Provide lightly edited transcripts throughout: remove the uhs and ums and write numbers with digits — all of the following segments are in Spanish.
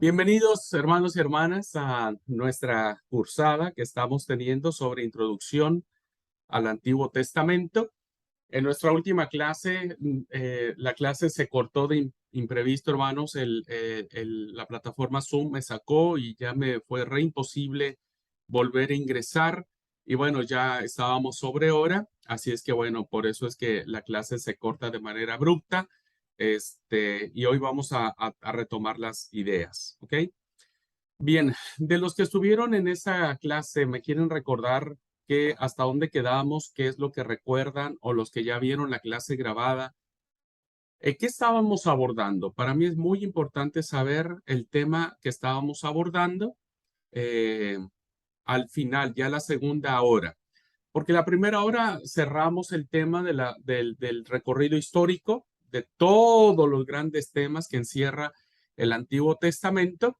Bienvenidos, hermanos y hermanas, a nuestra cursada que estamos teniendo sobre introducción al Antiguo Testamento. En nuestra última clase, la clase se cortó de imprevisto, hermanos. La plataforma Zoom me sacó y ya me fue re imposible volver a ingresar. Y bueno, ya estábamos sobre hora, así es que bueno, por eso es que la clase se corta de manera abrupta. Y hoy vamos a retomar las ideas, ¿ok? Bien, de los que estuvieron en esa clase, ¿me quieren recordar hasta dónde quedamos, qué es lo que recuerdan o los que ya vieron la clase grabada? ¿Qué estábamos abordando? Para mí es muy importante saber el tema que estábamos abordando eh, al final, ya la segunda hora, porque la primera hora cerramos el tema del recorrido histórico de todos los grandes temas que encierra el Antiguo Testamento.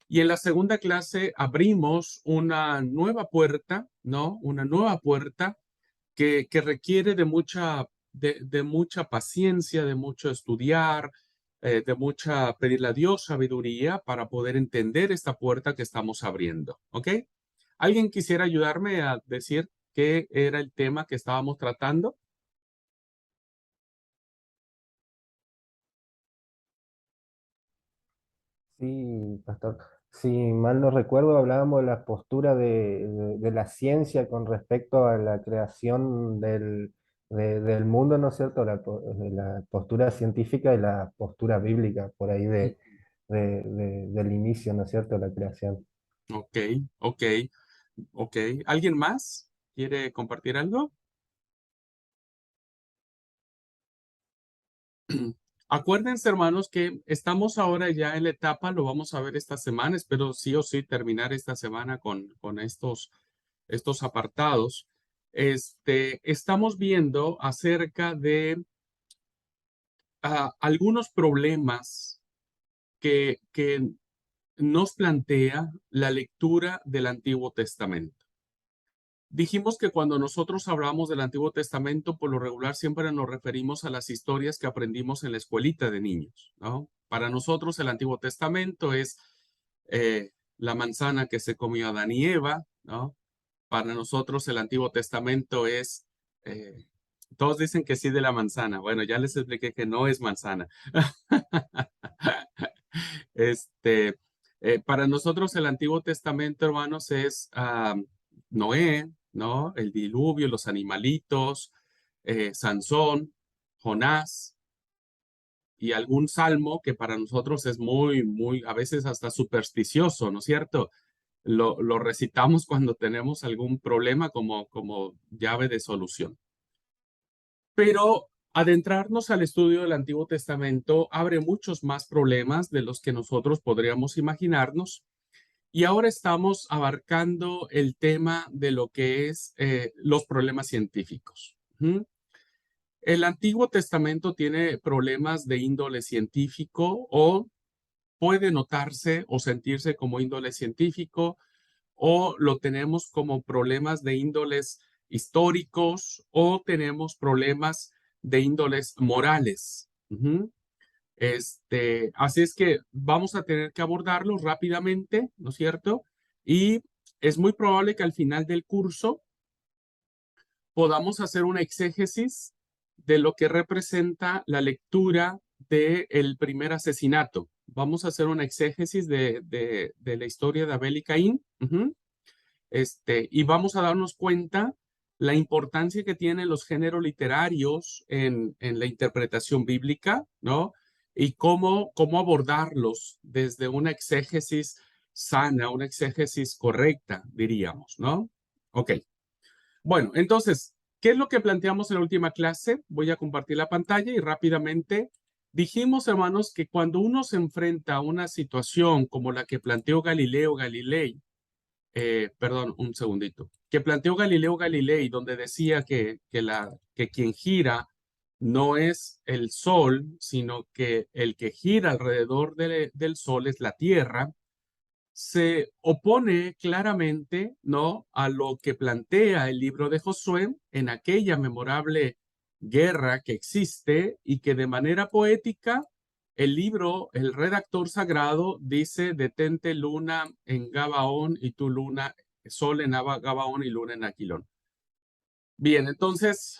Y en la segunda clase abrimos una nueva puerta, ¿no? Una nueva puerta que requiere de mucha paciencia, de mucho estudiar, de mucha pedirle a Dios sabiduría para poder entender esta puerta que estamos abriendo, ¿ok? ¿Alguien quisiera ayudarme a decir qué era el tema que estábamos tratando? Sí, pastor. Si mal no recuerdo, hablábamos de la postura de la ciencia con respecto a la creación del mundo, ¿no es cierto? De la postura científica y la postura bíblica, por ahí del inicio, ¿no es cierto?, de la creación. Ok, ok, ok. ¿Alguien más quiere compartir algo? Acuérdense, hermanos, que estamos ahora ya en la etapa, lo vamos a ver esta semana, espero sí o sí terminar esta semana con estos apartados. Estamos viendo acerca de algunos problemas que nos plantea la lectura del Antiguo Testamento. Dijimos que cuando nosotros hablamos del Antiguo Testamento, por lo regular siempre nos referimos a las historias que aprendimos en la escuelita de niños, ¿no? Para nosotros el Antiguo Testamento es la manzana que se comió Adán y Eva, ¿no? Para nosotros el Antiguo Testamento es, eh, todos dicen que sí de la manzana. Bueno, ya les expliqué que no es manzana. Este, para nosotros el Antiguo Testamento, hermanos, es Noé, ¿no? El diluvio, los animalitos, Sansón, Jonás y algún salmo que para nosotros es muy, a veces hasta supersticioso, ¿no es cierto? Lo recitamos cuando tenemos algún problema como llave de solución. Pero adentrarnos al estudio del Antiguo Testamento abre muchos más problemas de los que nosotros podríamos imaginarnos. Y ahora estamos abarcando el tema de lo que es los problemas científicos. ¿Mm? El Antiguo Testamento tiene problemas de índole científico o puede notarse o sentirse como índole científico o lo tenemos como problemas de índoles históricos o tenemos problemas de índoles morales. Ujú. Así es que vamos a tener que abordarlos rápidamente, ¿no es cierto? Y es muy probable que al final del curso podamos hacer una exégesis de lo que representa la lectura del primer asesinato. Vamos a hacer una exégesis de la historia de Abel y Caín. Ujú. Y vamos a darnos cuenta la importancia que tienen los géneros literarios en la interpretación bíblica, ¿no? Y cómo abordarlos desde una exégesis sana, una exégesis correcta, diríamos, ¿no? Ok. Bueno, entonces, ¿qué es lo que planteamos en la última clase? Voy a compartir la pantalla y rápidamente dijimos, hermanos, que cuando uno se enfrenta a una situación como la que planteó Galileo Galilei, perdón, un segundito, que planteó Galileo Galilei, donde decía que quien gira no es el Sol, sino que el que gira alrededor del Sol es la Tierra, se opone claramente, ¿no?, a lo que plantea el libro de Josué en aquella memorable guerra que existe y que de manera poética el libro, el redactor sagrado dice, detente luna en Gabaón y tu luna, sol en Gabaón y luna en Aquilón. Bien, entonces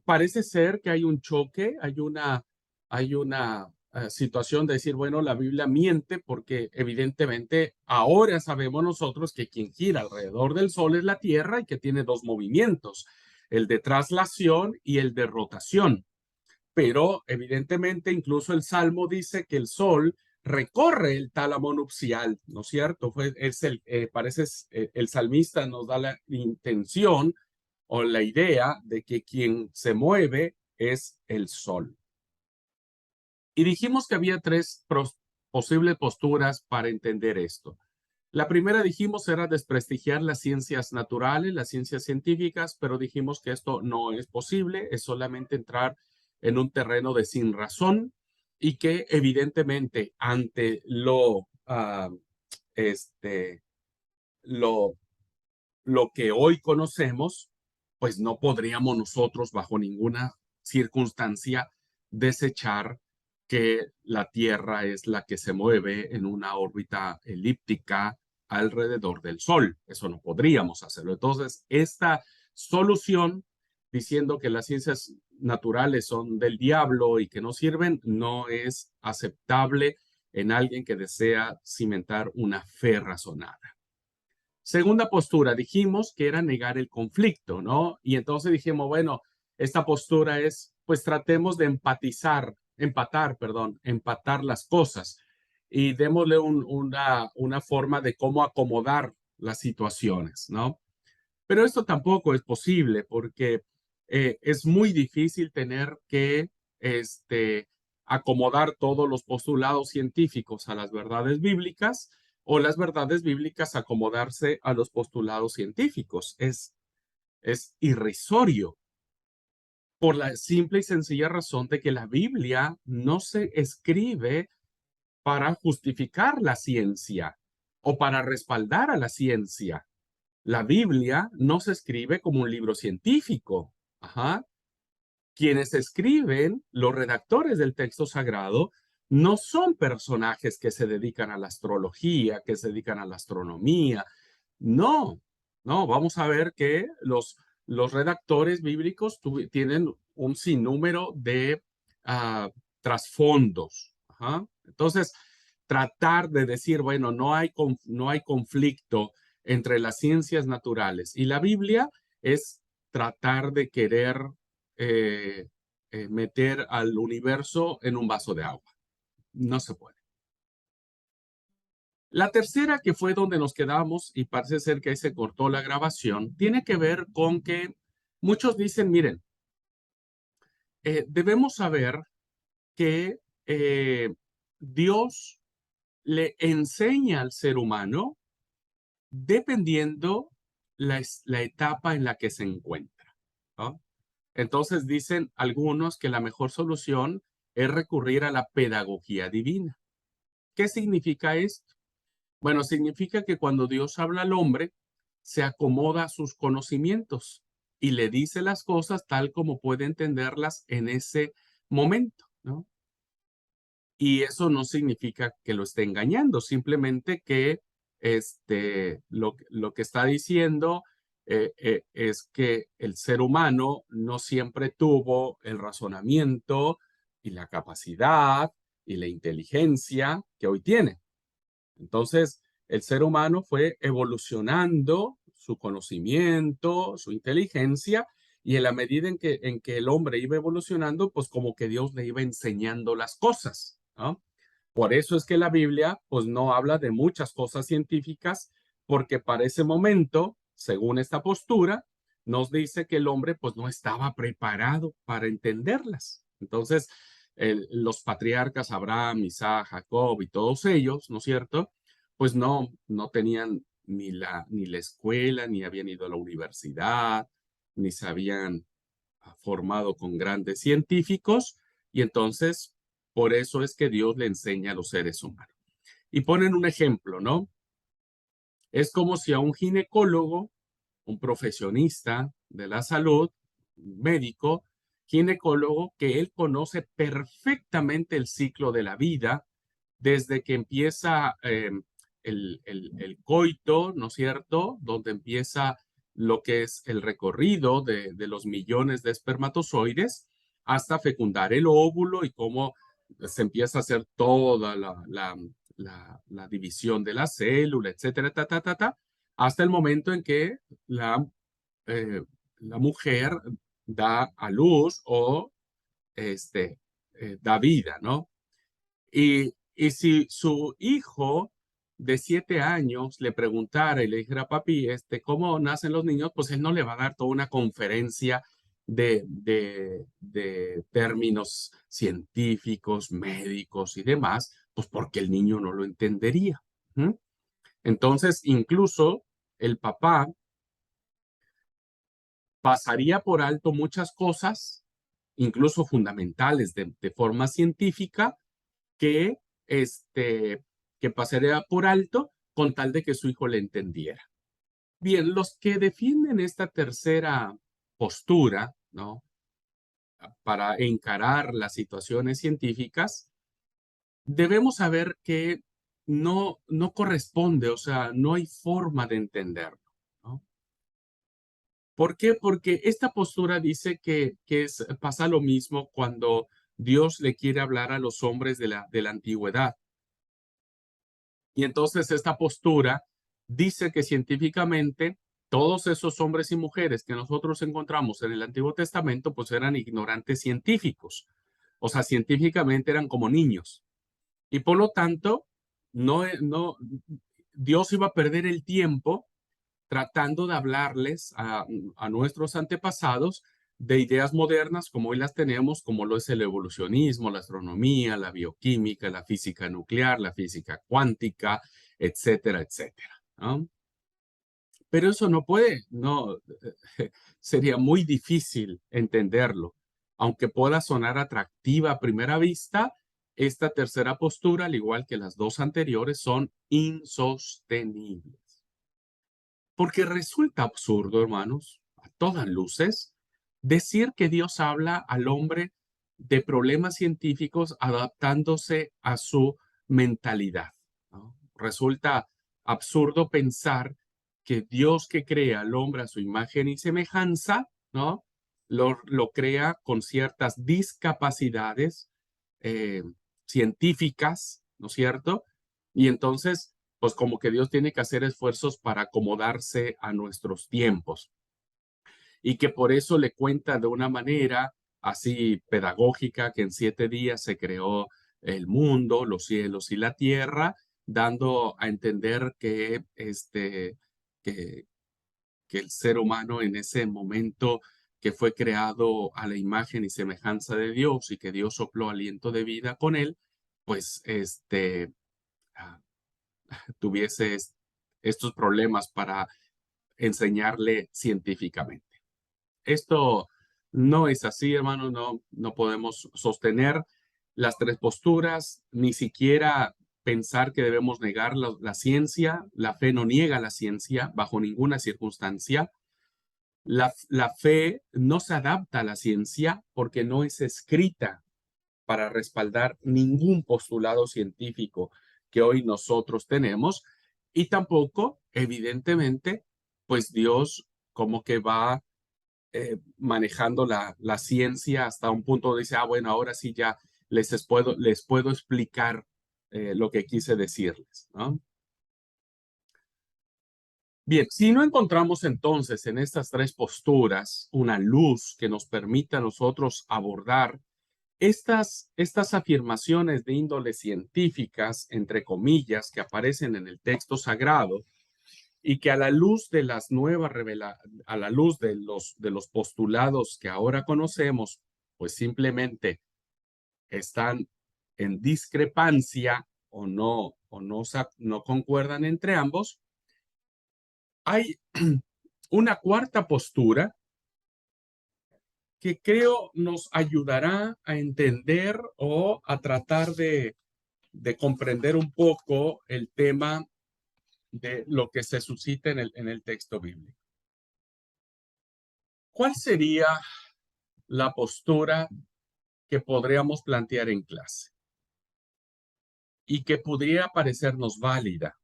parece ser que hay un choque, hay una situación de decir, bueno, la Biblia miente porque evidentemente ahora sabemos nosotros que quien gira alrededor del Sol es la Tierra y que tiene dos movimientos, el de traslación y el de rotación. Pero evidentemente incluso el Salmo dice que el Sol recorre el tálamo nupcial, ¿no es cierto? Parece el salmista nos da la intención o la idea de que quien se mueve es el Sol. Y dijimos que había tres posibles posturas para entender esto. La primera, dijimos, era desprestigiar las ciencias naturales, las ciencias científicas, pero dijimos que esto no es posible, es solamente entrar en un terreno de sin razón y que evidentemente ante este, lo, lo que hoy conocemos, pues no podríamos nosotros bajo ninguna circunstancia desechar que la Tierra es la que se mueve en una órbita elíptica alrededor del Sol. Eso no podríamos hacerlo. Entonces, esta solución, diciendo que las ciencias naturales son del diablo y que no sirven, no es aceptable en alguien que desea cimentar una fe razonada. Segunda postura, dijimos que era negar el conflicto, ¿no? Y entonces dijimos, bueno, esta postura es, pues tratemos de empatar las cosas y démosle una forma de cómo acomodar las situaciones, ¿no? Pero esto tampoco es posible porque es muy difícil tener que acomodar todos los postulados científicos a las verdades bíblicas o las verdades bíblicas acomodarse a los postulados científicos. Es irrisorio por la simple y sencilla razón de que la Biblia no se escribe para justificar la ciencia o para respaldar a la ciencia. La Biblia no se escribe como un libro científico. Ajá. Quienes escriben, los redactores del texto sagrado, no son personajes que se dedican a la astrología, que se dedican a la astronomía. No, no, vamos a ver que los redactores bíblicos tienen un sinnúmero de trasfondos. Ajá. Entonces, tratar de decir, bueno, no hay conflicto entre las ciencias naturales y la Biblia es tratar de querer eh, meter al universo en un vaso de agua. No se puede. La tercera, que fue donde nos quedamos y parece ser que ahí se cortó la grabación, tiene que ver con que muchos dicen, miren, debemos saber que Dios le enseña al ser humano dependiendo la etapa en la que se encuentra, ¿no? Entonces dicen algunos que la mejor solución es recurrir a la pedagogía divina. ¿Qué significa esto? Bueno, significa que cuando Dios habla al hombre, se acomoda a sus conocimientos y le dice las cosas tal como puede entenderlas en ese momento, ¿no? Y eso no significa que lo esté engañando, simplemente que lo que está diciendo es que el ser humano no siempre tuvo el razonamiento y la capacidad y la inteligencia que hoy tiene. Entonces, el ser humano fue evolucionando su conocimiento, su inteligencia, y en la medida en que el hombre iba evolucionando, pues como que Dios le iba enseñando las cosas, ¿no? Por eso es que la Biblia, pues no habla de muchas cosas científicas, porque para ese momento, según esta postura, nos dice que el hombre, pues no estaba preparado para entenderlas. Entonces, los patriarcas Abraham, Isaac, Jacob y todos ellos, ¿no es cierto? Pues no tenían ni la escuela, ni habían ido a la universidad, ni se habían formado con grandes científicos, y entonces por eso es que Dios le enseña a los seres humanos. Y ponen un ejemplo, ¿no? Es como si a un ginecólogo, un profesionista de la salud, un médico, ginecólogo que él conoce perfectamente el ciclo de la vida, desde que empieza el coito, ¿no es cierto? Donde empieza lo que es el recorrido de los millones de espermatozoides hasta fecundar el óvulo y cómo se empieza a hacer toda la división de la célula, etcétera, hasta el momento en que eh, la mujer da a luz o este, da vida, ¿no? Y si su hijo de 7 años le preguntara y le dijera, papi, ¿cómo nacen los niños? Pues él no le va a dar toda una conferencia de términos científicos, médicos y demás, pues porque el niño no lo entendería. ¿Mm? Entonces, incluso el papá pasaría por alto muchas cosas, incluso fundamentales de forma científica, que, que pasaría por alto con tal de que su hijo le entendiera. Bien, los que defienden esta tercera postura, ¿no? Para encarar las situaciones científicas, debemos saber que no corresponde, o sea, no hay forma de entenderlo, ¿no? ¿Por qué? Porque esta postura dice que pasa lo mismo cuando Dios le quiere hablar a los hombres de la antigüedad. Y entonces esta postura dice que científicamente todos esos hombres y mujeres que nosotros encontramos en el Antiguo Testamento pues eran ignorantes científicos. O sea, científicamente eran como niños. Y por lo tanto, Dios iba a perder el tiempo tratando de hablarles a nuestros antepasados de ideas modernas como hoy las tenemos, como lo es el evolucionismo, la astronomía, la bioquímica, la física nuclear, la física cuántica, etcétera, etcétera, ¿no? Pero eso no puede, no, sería muy difícil entenderlo. Aunque pueda sonar atractiva a primera vista, esta tercera postura, al igual que las dos anteriores, son insostenibles. Porque resulta absurdo, hermanos, a todas luces, decir que Dios habla al hombre de problemas científicos adaptándose a su mentalidad, ¿no? Resulta absurdo pensar que Dios que crea al hombre a su imagen y semejanza, ¿no? Lo crea con ciertas discapacidades eh, científicas, ¿no es cierto? Y entonces pues como que Dios tiene que hacer esfuerzos para acomodarse a nuestros tiempos y que por eso le cuenta de una manera así pedagógica que en 7 días se creó el mundo, los cielos y la tierra, dando a entender que, que el ser humano en ese momento que fue creado a la imagen y semejanza de Dios y que Dios sopló aliento de vida con él, pues ah, tuviese estos problemas para enseñarle científicamente. Esto no es así, hermano, no podemos sostener las tres posturas, ni siquiera pensar que debemos negar la ciencia. La fe no niega la ciencia bajo ninguna circunstancia. La fe no se adapta a la ciencia porque no es escrita para respaldar ningún postulado científico que hoy nosotros tenemos y tampoco, evidentemente, pues Dios como que va manejando la ciencia hasta un punto donde dice, bueno, ahora sí ya les puedo explicar lo que quise decirles, ¿no? Bien, si no encontramos entonces en estas tres posturas una luz que nos permita a nosotros abordar estas afirmaciones de índole científicas, entre comillas, que aparecen en el texto sagrado y que a la luz de las nuevas a la luz de los postulados que ahora conocemos, pues simplemente están en discrepancia o no concuerdan entre ambos, hay una cuarta postura que creo nos ayudará a entender o a tratar de comprender un poco el tema de lo que se suscita en el texto bíblico. ¿Cuál sería la postura que podríamos plantear en clase y que podría parecernos válida.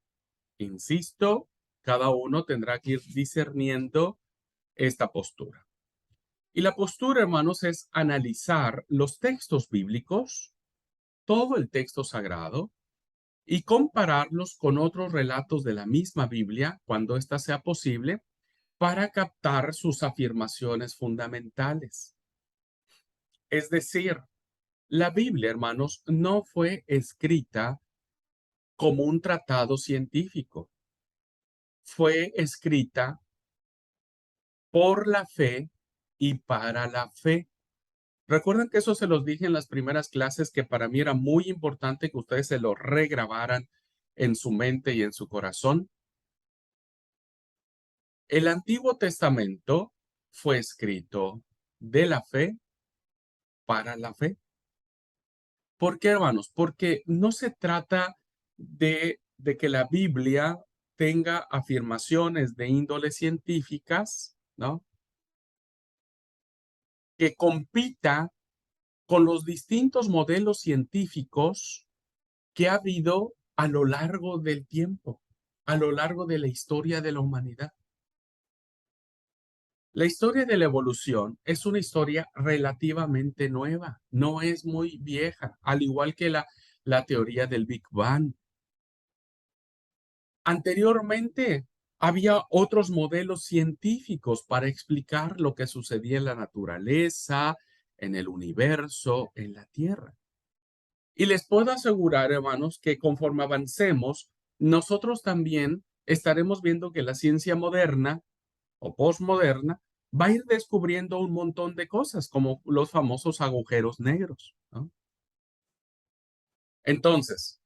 Insisto, cada uno tendrá que ir discerniendo esta postura. Y la postura, hermanos, es analizar los textos bíblicos, todo el texto sagrado, y compararlos con otros relatos de la misma Biblia, cuando ésta sea posible, para captar sus afirmaciones fundamentales. Es decir, la Biblia, hermanos, no fue escrita como un tratado científico. Fue escrita por la fe y para la fe. Recuerden que eso se los dije en las primeras clases, que para mí era muy importante que ustedes se lo regrabaran en su mente y en su corazón. El Antiguo Testamento fue escrito de la fe para la fe. ¿Por qué, hermanos? Porque no se trata de que la Biblia tenga afirmaciones de índole científicas, ¿no? Que compita con los distintos modelos científicos que ha habido a lo largo del tiempo, a lo largo de la historia de la humanidad. La historia de la evolución es una historia relativamente nueva, no es muy vieja, al igual que la teoría del Big Bang. Anteriormente, había otros modelos científicos para explicar lo que sucedía en la naturaleza, en el universo, en la Tierra. Y les puedo asegurar, hermanos, que conforme avancemos, nosotros también estaremos viendo que la ciencia moderna o postmoderna va a ir descubriendo un montón de cosas, como los famosos agujeros negros, ¿no? Entonces,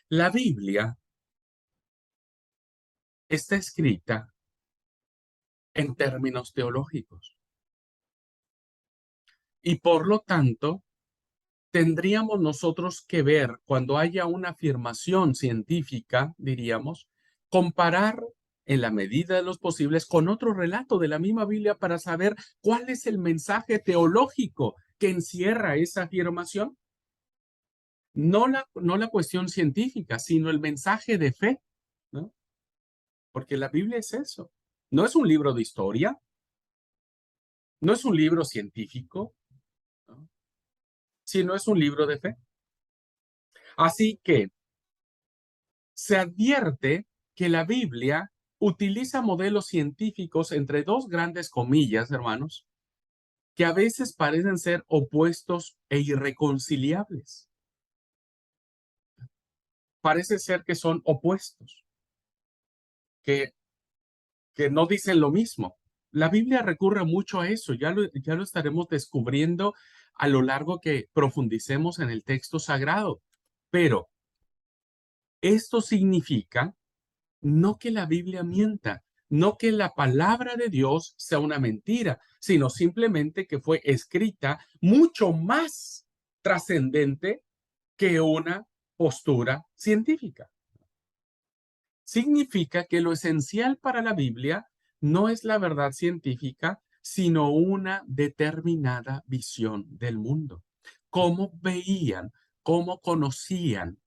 la Biblia está escrita en términos teológicos y por lo tanto tendríamos nosotros que ver cuando haya una afirmación científica, diríamos, comparar en la medida de los posibles con otro relato de la misma Biblia para saber cuál es el mensaje teológico que encierra esa afirmación. No la cuestión científica, sino el mensaje de fe, ¿no? Porque la Biblia es eso. No es un libro de historia, no es un libro científico, ¿no? Sino es un libro de fe. Así que se advierte que la Biblia utiliza modelos científicos entre dos grandes comillas, hermanos, que a veces parecen ser opuestos e irreconciliables. Parece ser que son opuestos, que, que no dicen lo mismo. La Biblia recurre mucho a eso, ya lo estaremos descubriendo a lo largo que profundicemos en el texto sagrado. Pero esto significa no que la Biblia mienta, no que la palabra de Dios sea una mentira, sino simplemente que fue escrita mucho más trascendente que una postura científica. Significa que lo esencial para la Biblia no es la verdad científica, sino una determinada visión del mundo. Cómo veían, cómo conocían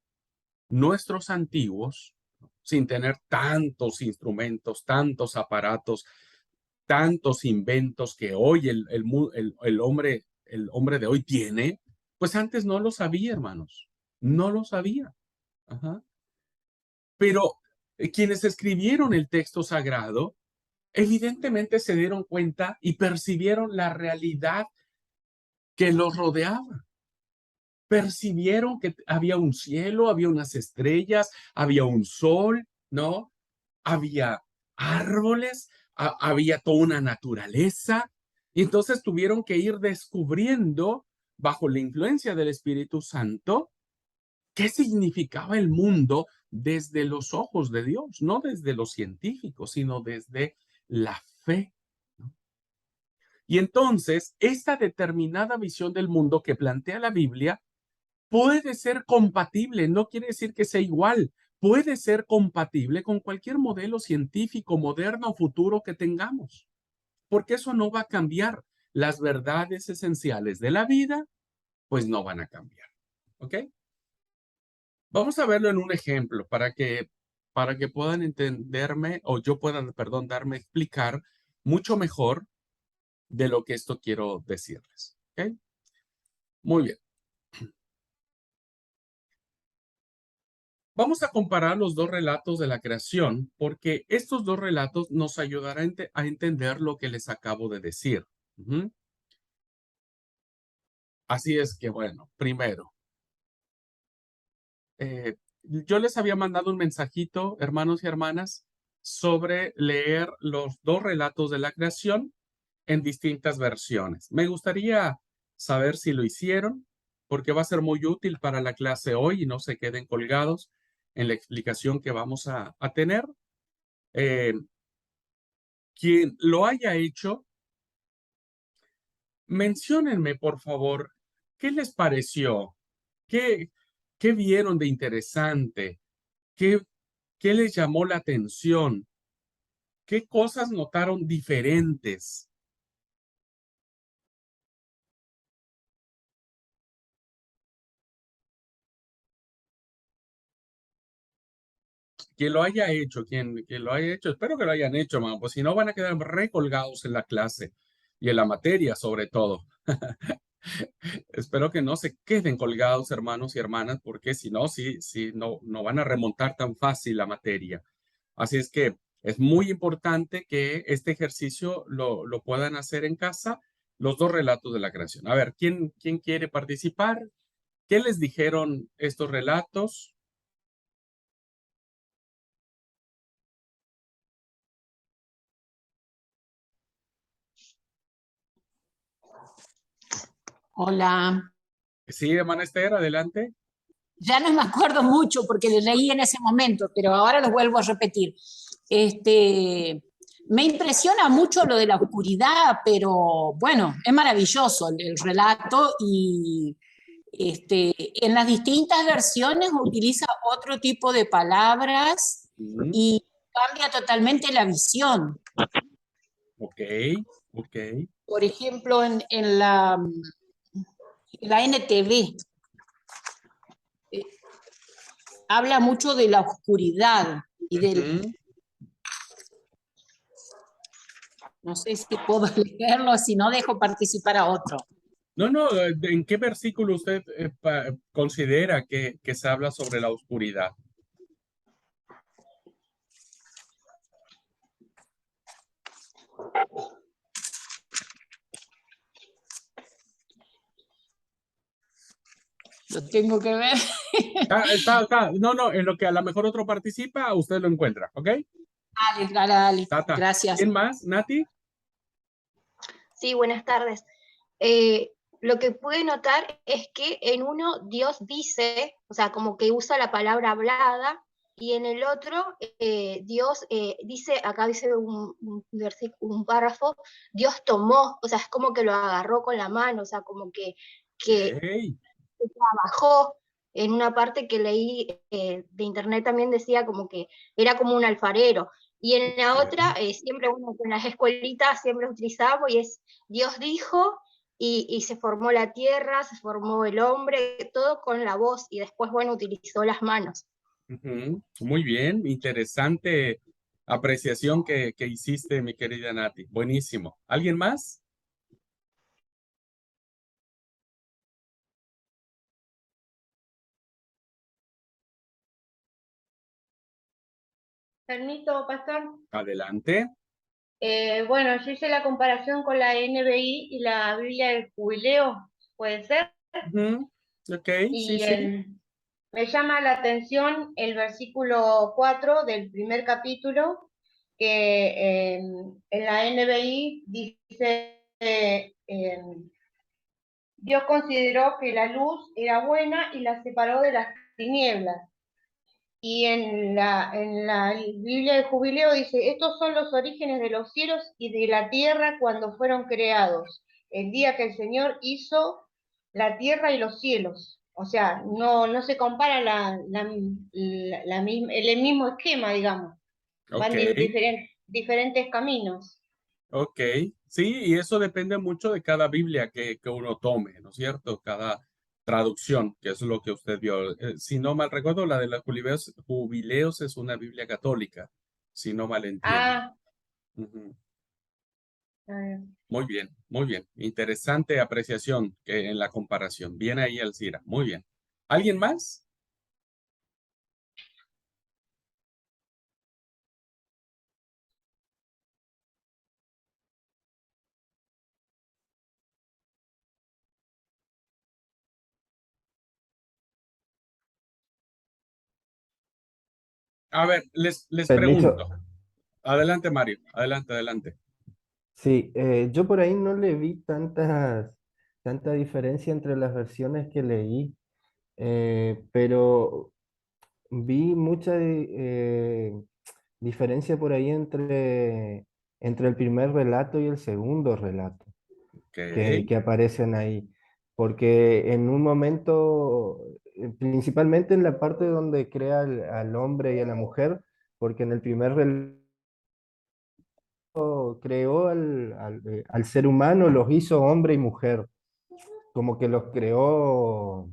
nuestros antiguos, sin tener tantos instrumentos, tantos aparatos, tantos inventos que hoy el hombre de hoy tiene, pues antes no lo sabía, hermanos, no lo sabía. Ajá. Pero quienes escribieron el texto sagrado, evidentemente se dieron cuenta y percibieron la realidad que los rodeaba. Percibieron que había un cielo, había unas estrellas, había un sol, ¿no? Había árboles, había toda una naturaleza. Y entonces tuvieron que ir descubriendo, bajo la influencia del Espíritu Santo, qué significaba el mundo desde los ojos de Dios, no desde los científicos, sino desde la fe, ¿no? Y entonces, esta determinada visión del mundo que plantea la Biblia puede ser compatible, no quiere decir que sea igual, puede ser compatible con cualquier modelo científico moderno o futuro que tengamos, porque eso no va a cambiar. las verdades esenciales de la vida, pues no van a cambiar. ¿Ok? Vamos a verlo en un ejemplo para que puedan entenderme o yo pueda, perdón, darme a explicar mucho mejor de lo que esto quiero decirles. ¿Ok? Muy bien. Vamos a comparar los dos relatos de la creación porque estos dos relatos nos ayudarán a entender lo que les acabo de decir. Ujú. Así es que, bueno, primero, yo les había mandado un mensajito, hermanos y hermanas, sobre leer los dos relatos de la creación en distintas versiones. Me gustaría saber si lo hicieron, porque va a ser muy útil para la clase hoy y no se queden colgados en la explicación que vamos a tener. Eh, quien lo haya hecho, menciónenme, por favor, qué les pareció, qué, qué vieron de interesante, qué, qué les llamó la atención, qué cosas notaron diferentes. Quien lo haya hecho, quien lo haya hecho, espero que lo hayan hecho, man, pues si no van a quedar recolgados en la clase y en la materia sobre todo. Espero que no se queden colgados, hermanos y hermanas, porque si no, sí, no, no van a remontar tan fácil la materia. Así es que es muy importante que este ejercicio lo puedan hacer en casa, los dos relatos de la creación. A ver, ¿quién quiere participar? ¿Qué les dijeron estos relatos? Hola. Sí, hermana Esther, adelante. Ya no me acuerdo mucho porque lo leí en ese momento, pero ahora lo vuelvo a repetir. Me impresiona mucho lo de la oscuridad, pero bueno, es maravilloso el relato y en las distintas versiones utiliza otro tipo de palabras Mm, y cambia totalmente la visión. ok, ok. Por ejemplo, en la NTV habla mucho de la oscuridad y del... Ujú. No sé si puedo leerlo, si no dejo participar a otro. No, no, ¿en qué versículo usted considera que se habla sobre la oscuridad? Lo tengo que ver. No, no, en lo que a lo mejor otro participa, usted lo encuentra, ¿ok? Dale, dale, dale. Tata. Gracias. ¿Quién más? ¿Nati? Sí, buenas tardes. Lo que pude notar es que en uno Dios dice, o sea, como que usa la palabra hablada, y en el otro Dios dice, acá dice un párrafo, Dios tomó, o sea, es como que lo agarró con la mano, o sea, como que Ok. trabajó. En una parte que leí de internet también decía como que era como un alfarero. Y en la otra, Ok. siempre uno en las escuelitas siempre utilizaba, y es Dios dijo, y se formó la tierra, se formó el hombre, todo con la voz, y después, bueno, utilizó las manos. Ujú. Muy bien, interesante apreciación que hiciste, mi querida Nati. Buenísimo. ¿Alguien más? Permiso, pastor. Adelante. Bueno, yo hice la comparación con la NBI y la Biblia del Jubileo, puede ser, Ujú. Ok, sí, y sí. me llama la atención el versículo 4 del primer capítulo, que en la NBI dice, Dios consideró que la luz era buena y la separó de las tinieblas. Y en la Biblia del Jubileo dice, estos son los orígenes de los cielos y de la tierra cuando fueron creados, el día que el Señor hizo la tierra y los cielos. O sea, no se compara el mismo esquema, digamos. Ok, Van diferentes caminos. ok. Sí, y eso depende mucho de cada Biblia que uno tome, ¿no es cierto? Cada traducción, que es lo que usted vio. Si no mal recuerdo, la de los jubileos es una Biblia católica, si no mal entiendo. Ah, Ujú. ah, Muy bien, muy bien. Interesante apreciación en la comparación. Bien ahí, Alcira. Muy bien. ¿Alguien más? A ver, les Permiso, pregunto. Adelante, Mario. Adelante, adelante. sí, yo por ahí no le vi tanta diferencia entre las versiones que leí, pero vi mucha diferencia por ahí entre el primer relato y el segundo relato Ok, que aparecen ahí. Porque en un momento, principalmente en la parte donde crea al hombre y a la mujer, porque en el primer relato creó al ser humano, los hizo hombre y mujer, como que los creó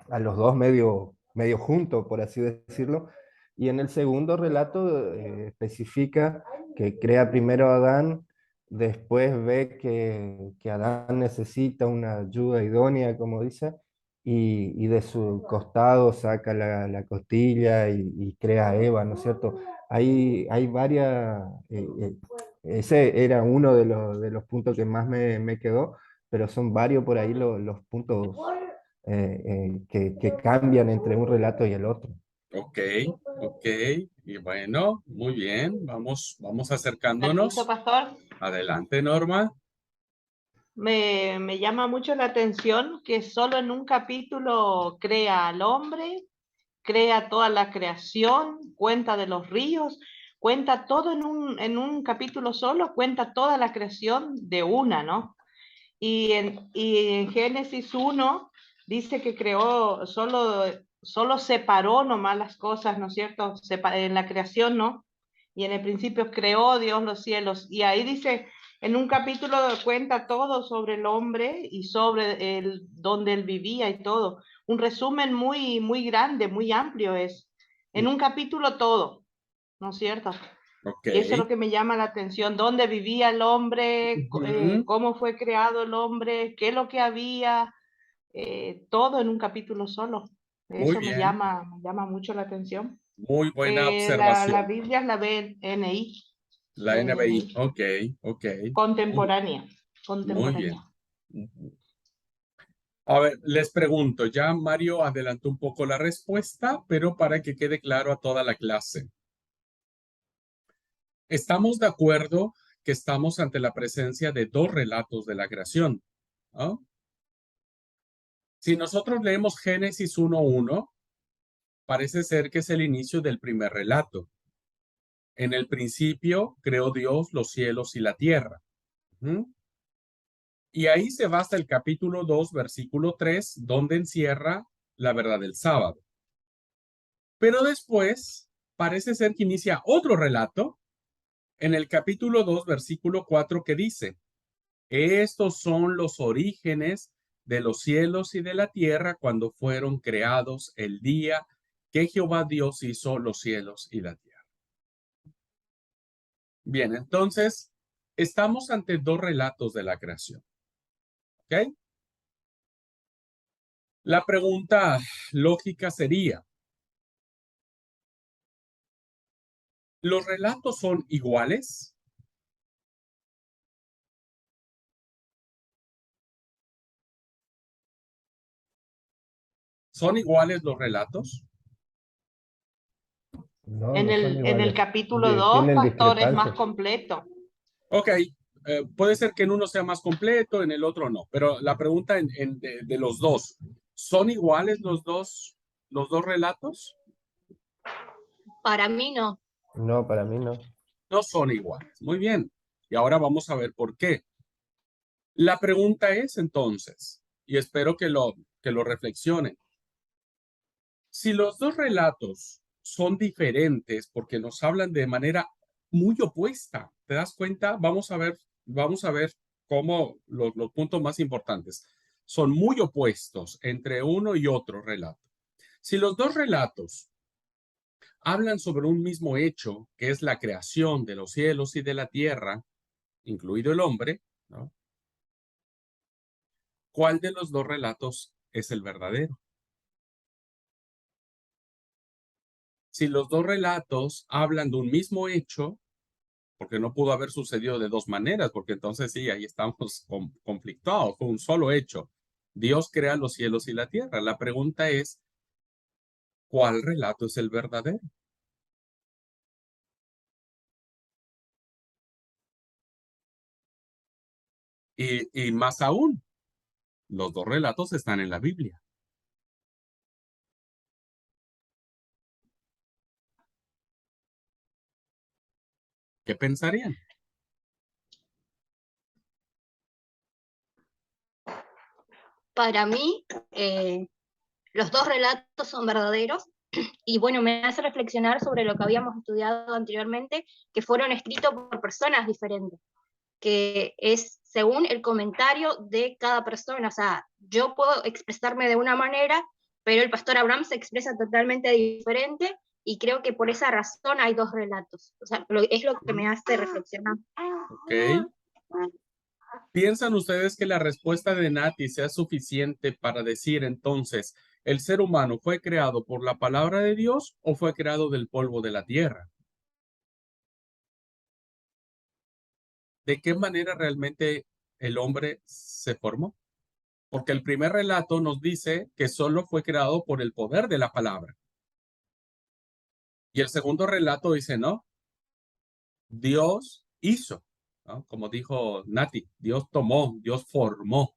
a los dos medio juntos, por así decirlo. Y en el segundo relato especifica que crea primero a Adán, después ve que Adán necesita una ayuda idónea, como dice, y de su costado saca la costilla y crea a Eva, ¿no es cierto? Hay varias, ese era uno de los puntos que más me quedó, pero son varios por ahí los puntos que cambian entre un relato y el otro. ok, ok. Y bueno, muy bien. Vamos permiso, acercándonos. pastor. Adelante, Norma. Me llama mucho la atención que solo en un capítulo crea al hombre, crea toda la creación, cuenta de los ríos, cuenta todo en un capítulo solo, cuenta toda la creación de una, ¿no? Y en Génesis 1 dice que creó, solo separó nomás las cosas, ¿no es cierto? En la creación, ¿no? Y en el principio creó Dios los cielos. Y ahí dice, en un capítulo cuenta todo sobre el hombre y sobre donde él vivía y todo. Un resumen muy, muy grande, muy amplio es. En un capítulo todo, ¿no es cierto? Ok. Y eso es lo que me llama la atención, dónde vivía el hombre, Ujú. cómo fue creado el hombre, qué es lo que había, todo en un capítulo solo. Muy Eso bien. me llama mucho la atención. Muy buena La observación. Biblia es la BNI, La NBI. BNI, Ok, ok. contemporánea, Muy bien. contemporánea. Ujú. A ver, les pregunto, ya Mario adelantó un poco la respuesta, pero para que quede claro a toda la clase. Estamos de acuerdo que estamos ante la presencia de dos relatos de la creación, ¿no? Si nosotros leemos Génesis 1:1, parece ser que es el inicio del primer relato. En el principio creó Dios los cielos y la tierra. ¿Mm? Y ahí se va hasta el capítulo 2, versículo 3, donde encierra la verdad del sábado. Pero después parece ser que inicia otro relato en el capítulo 2, versículo 4, que dice, estos son los orígenes de los cielos y de la tierra cuando fueron creados el día que Jehová Dios hizo los cielos y la tierra. Bien, entonces estamos ante dos relatos de la creación. ¿Ok? La pregunta lógica sería, ¿los relatos son iguales? ¿Son iguales los relatos? No, no son En el iguales. capítulo 2, Tienen pastor, es más discrepancias. completo. Ok, puede ser que en uno sea más completo, en el otro no, pero la pregunta de los dos, ¿son iguales los dos relatos? Para mí no. No, para mí no. No son iguales. Muy bien. Y ahora vamos a ver por qué. La pregunta es entonces, y espero que lo reflexionen, si los dos relatos son diferentes porque nos hablan de manera muy opuesta, ¿te das cuenta? Vamos a ver vamos a ver cómo los puntos más importantes son muy opuestos entre uno y otro relato. Si los dos relatos hablan sobre un mismo hecho, que es la creación de los cielos y de la tierra, incluido el hombre, ¿no? ¿Cuál de los dos relatos es el verdadero? Si los dos relatos hablan de un mismo hecho, porque no pudo haber sucedido de dos maneras, porque entonces sí, ahí estamos conflictados, fue un solo hecho. Dios crea los cielos y la tierra. La pregunta es, ¿cuál relato es el verdadero? Y más aún, los dos relatos están en la Biblia. ¿Qué pensarían? Para mí, los dos relatos son verdaderos y bueno, me hace reflexionar sobre lo que habíamos estudiado anteriormente, que fueron escritos por personas diferentes, que es según el comentario de cada persona. O sea, yo puedo expresarme de una manera, pero el pastor Abraham se expresa totalmente diferente y creo que por esa razón hay dos relatos. O sea, es lo que me hace reflexionar. ¿Ok? ¿Piensan ustedes que la respuesta de Nati sea suficiente para decir entonces, el ser humano fue creado por la palabra de Dios o fue creado del polvo de la tierra? ¿De qué manera realmente el hombre se formó? Porque el primer relato nos dice que solo fue creado por el poder de la palabra. Y el segundo relato dice, no, Dios hizo, ¿no? Como dijo Nati, Dios tomó, Dios formó.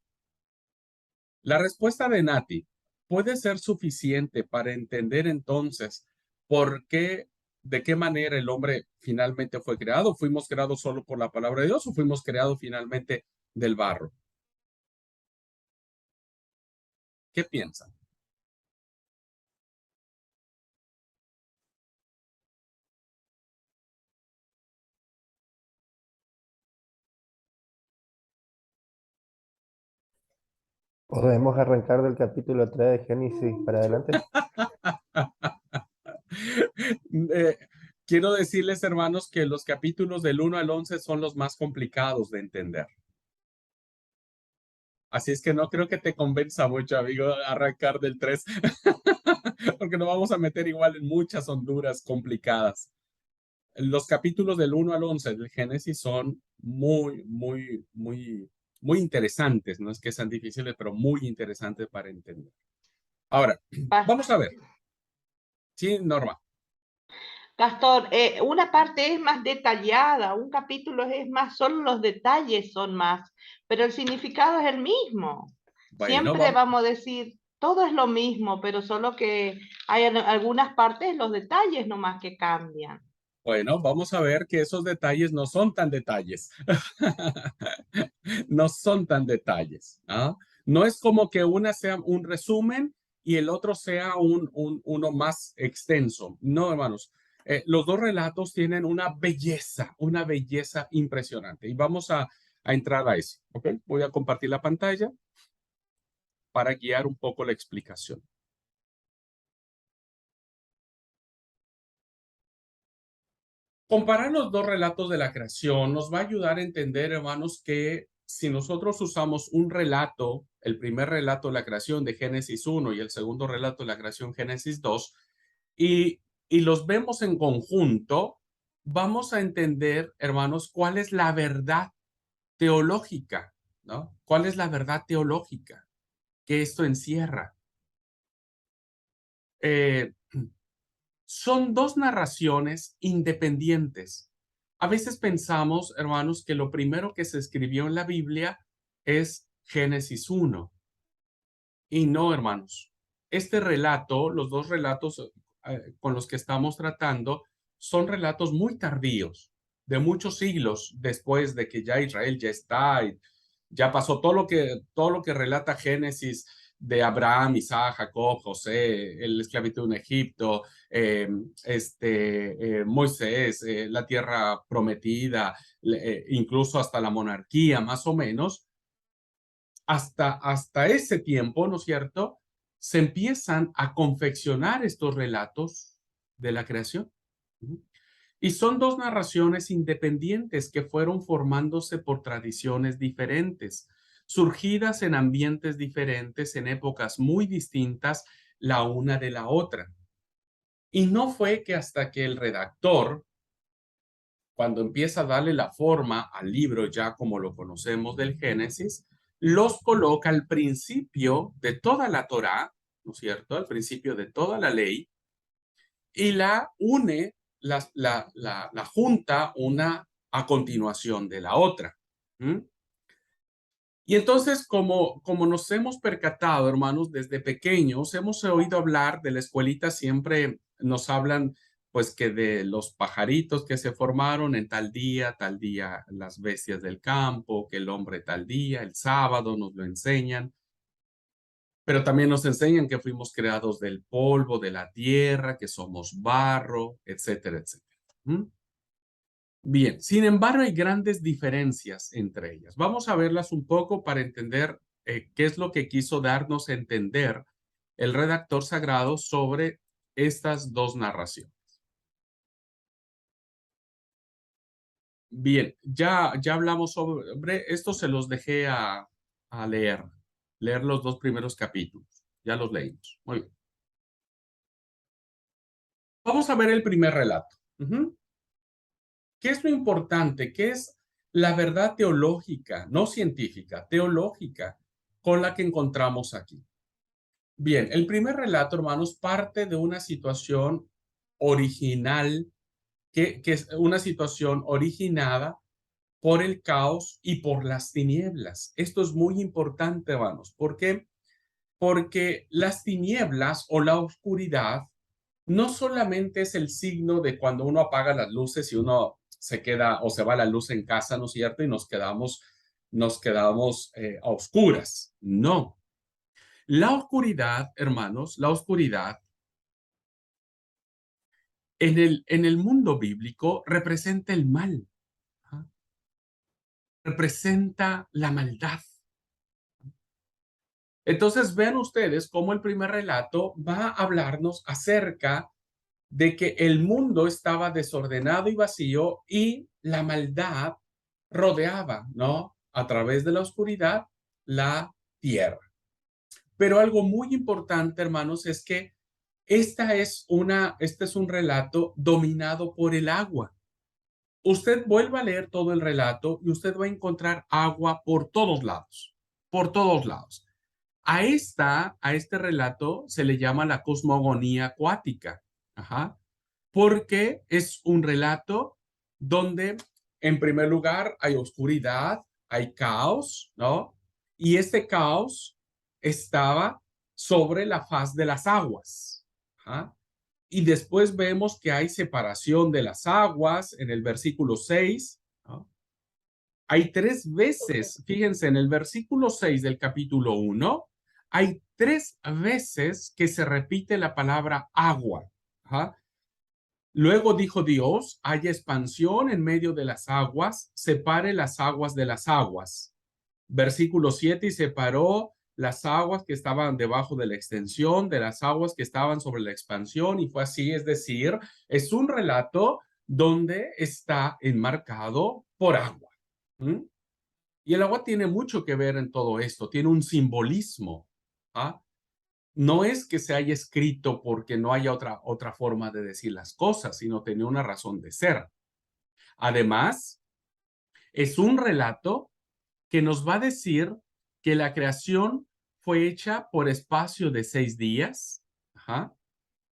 La respuesta de Nati puede ser suficiente para entender entonces por qué, de qué manera el hombre finalmente fue creado. ¿Fuimos creados solo por la palabra de Dios o fuimos creados finalmente del barro? ¿Qué piensan? ¿Podemos arrancar del capítulo 3 de Génesis para adelante? Eh, quiero decirles, hermanos, que los capítulos del 1 al 11 son los más complicados de entender. Así es que no creo que te convenza mucho, amigo, arrancar del 3, porque nos vamos a meter igual en muchas honduras complicadas. Los capítulos del 1 al 11 del Génesis son muy interesantes. No es que sean difíciles, pero muy interesantes para entender. Ahora, Pa- vamos a ver. Sí, Norma. Pastor, una parte es más detallada, un capítulo es más, solo los detalles son más, pero el significado es el mismo. Bueno, Siempre vamos a decir, todo es lo mismo, pero solo que hay algunas partes, los detalles nomás que cambian. Bueno, vamos a ver que esos detalles no son tan detalles. No son tan detalles. ¿Ah? No es como que una sea un resumen y el otro sea uno más extenso. No, hermanos. Los dos relatos tienen una belleza impresionante. Y vamos a entrar a eso. ¿Ok? Voy a compartir la pantalla para guiar un poco la explicación. Comparar los dos relatos de la creación nos va a ayudar a entender, hermanos, que si nosotros usamos un relato, el primer relato de la creación de Génesis 1 y el segundo relato de la creación Génesis 2, y los vemos en conjunto, vamos a entender, hermanos, cuál es la verdad teológica, ¿no? ¿Cuál es la verdad teológica que esto encierra? Eh, Son dos narraciones independientes. A veces pensamos, hermanos, que lo primero que se escribió en la Biblia es Génesis 1. Y no, hermanos. Este relato, los dos relatos con los que estamos tratando, son relatos muy tardíos, de muchos siglos después de que ya Israel ya está, y ya pasó todo lo que relata Génesis, de Abraham, Isaac, Jacob, José, la esclavitud en Egipto, Moisés, la tierra prometida, incluso hasta la monarquía, más o menos, hasta ese tiempo, ¿no es cierto?, se empiezan a confeccionar estos relatos de la creación. Y son dos narraciones independientes que fueron formándose por tradiciones diferentes, surgidas en ambientes diferentes, en épocas muy distintas la una de la otra. Y no fue que hasta que el redactor, cuando empieza a darle la forma al libro ya como lo conocemos del Génesis, los coloca al principio de toda la Torá, ¿no es cierto?, al principio de toda la ley, y la une, la junta una a continuación de la otra. Y entonces, como nos hemos percatado, hermanos, desde pequeños, hemos oído hablar de la escuelita, siempre nos hablan, pues, que de los pajaritos que se formaron en tal día, las bestias del campo, que el hombre tal día, el sábado nos lo enseñan. Pero también nos enseñan que fuimos creados del polvo, de la tierra, que somos barro, etcétera, etcétera. Bien, sin embargo, hay grandes diferencias entre ellas. Vamos a verlas un poco para entender qué es lo que quiso darnos a entender el redactor sagrado sobre estas dos narraciones. Bien, ya hablamos sobre esto, se los dejé a leer los dos primeros capítulos. Ya los leímos. Muy bien. Vamos a ver el primer relato. ¿Qué es lo importante? ¿Qué es la verdad teológica, no científica, teológica, con la que encontramos aquí? Bien, el primer relato, hermanos, parte de una situación original, que es una situación originada por el caos y por las tinieblas. Esto es muy importante, hermanos. ¿Por qué? Porque las tinieblas o la oscuridad no solamente es el signo de cuando uno apaga las luces y uno se queda o se va la luz en casa, ¿no es cierto? Y nos quedamos a oscuras. No. La oscuridad, hermanos, la oscuridad en el mundo bíblico representa el mal. Representa la maldad. Entonces vean ustedes cómo el primer relato va a hablarnos acerca de que el mundo estaba desordenado y vacío y la maldad rodeaba, ¿no?, a través de la oscuridad, la tierra. Pero algo muy importante, hermanos, es que este es un relato dominado por el agua. Usted vuelva a leer todo el relato y usted va a encontrar agua por todos lados, por todos lados. A este relato se le llama la cosmogonía acuática, porque es un relato donde, en primer lugar, hay oscuridad, hay caos, ¿no? Y este caos estaba sobre la faz de las aguas. Y después vemos que hay separación de las aguas en el versículo 6, ¿no? Hay 3 veces, fíjense, en el versículo 6 del capítulo 1, hay 3 veces que se repite la palabra agua. Luego dijo Dios, haya expansión en medio de las aguas, separe las aguas de las aguas. Versículo 7, y separó las aguas que estaban debajo de la extensión de las aguas que estaban sobre la expansión, y fue así. Es decir, es un relato donde está enmarcado por agua. Y el agua tiene mucho que ver en todo esto, tiene un simbolismo. No es que se haya escrito porque no haya otra forma de decir las cosas, sino tenía una razón de ser. Además, es un relato que nos va a decir que la creación fue hecha por espacio de 6 días.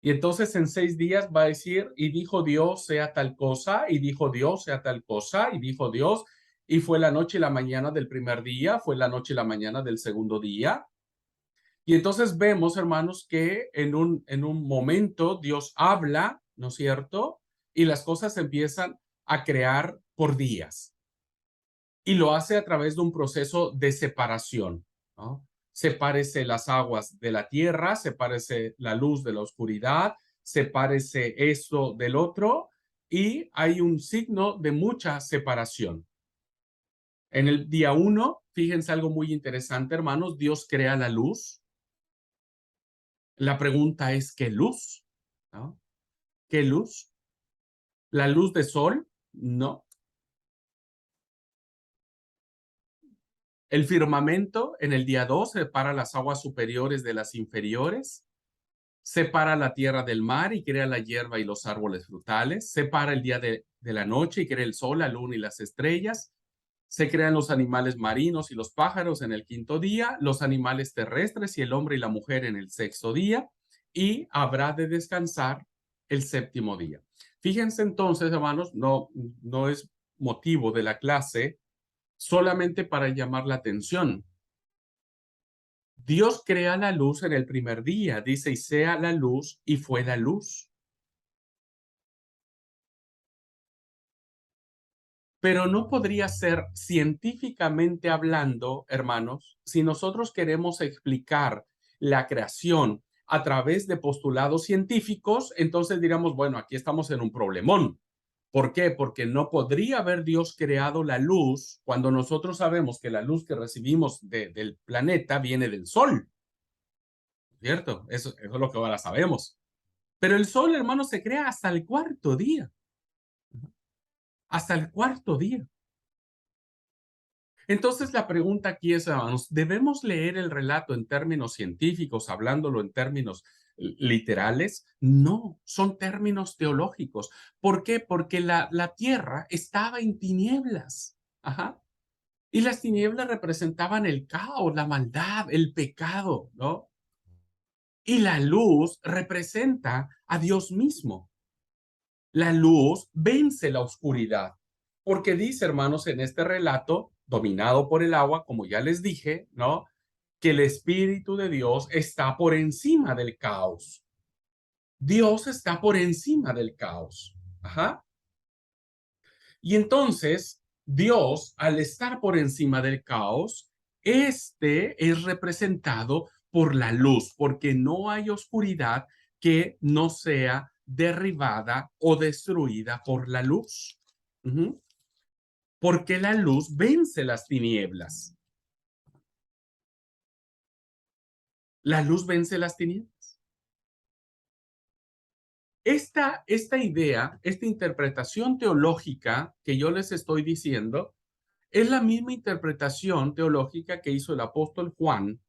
Y entonces en 6 días va a decir, y dijo Dios sea tal cosa, y dijo Dios sea tal cosa, y dijo Dios, y fue la noche y la mañana del primer día, fue la noche y la mañana del segundo día. Y entonces vemos, hermanos, que en un momento Dios habla, ¿no es cierto? Y las cosas empiezan a crear por días. Y lo hace a través de un proceso de separación, ¿no? sepárese las aguas de la tierra, sepárese la luz de la oscuridad, sepárese esto del otro, y hay un signo de mucha separación. En el día 1, fíjense algo muy interesante, hermanos, Dios crea la luz. La pregunta es, ¿qué luz? ¿No? ¿Qué luz? ¿La luz de sol? No. El firmamento en el día 2 separa las aguas superiores de las inferiores, separa la tierra del mar y crea la hierba y los árboles frutales, separa el día de la noche y crea el sol, la luna y las estrellas, se crean los animales marinos y los pájaros en el 5º día, los animales terrestres y el hombre y la mujer en el 6º día, y habrá de descansar el 7º día. Fíjense entonces, hermanos, no es motivo de la clase, solamente para llamar la atención. Dios crea la luz en el primer día, dice, y sea la luz, y fue la luz. Pero no podría ser científicamente hablando, hermanos, si nosotros queremos explicar la creación a través de postulados científicos, entonces diríamos, bueno, aquí estamos en un problemón. ¿Por qué? Porque no podría haber Dios creado la luz cuando nosotros sabemos que la luz que recibimos del planeta viene del sol. ¿Cierto? Eso es lo que ahora sabemos. Pero el sol, hermanos, se crea hasta el 4º día. Hasta el 4º día. Entonces la pregunta aquí es, hermanos, ¿debemos leer el relato en términos científicos, hablándolo en términos literales? No, son términos teológicos. ¿Por qué? Porque la tierra estaba en tinieblas. Ajá. Y las tinieblas representaban el caos, la maldad, el pecado, ¿no? Y la luz representa a Dios mismo. La luz vence la oscuridad. Porque dice, hermanos, en este relato, dominado por el agua, como ya les dije, ¿no? Que el Espíritu de Dios está por encima del caos. Dios está por encima del caos. Ajá. Y entonces, Dios, al estar por encima del caos, este es representado por la luz, porque no hay oscuridad que no sea derribada o destruida por la luz. Porque la luz vence las tinieblas. La luz vence las tinieblas. Esta idea, esta interpretación teológica que yo les estoy diciendo, es la misma interpretación teológica que hizo el apóstol Juan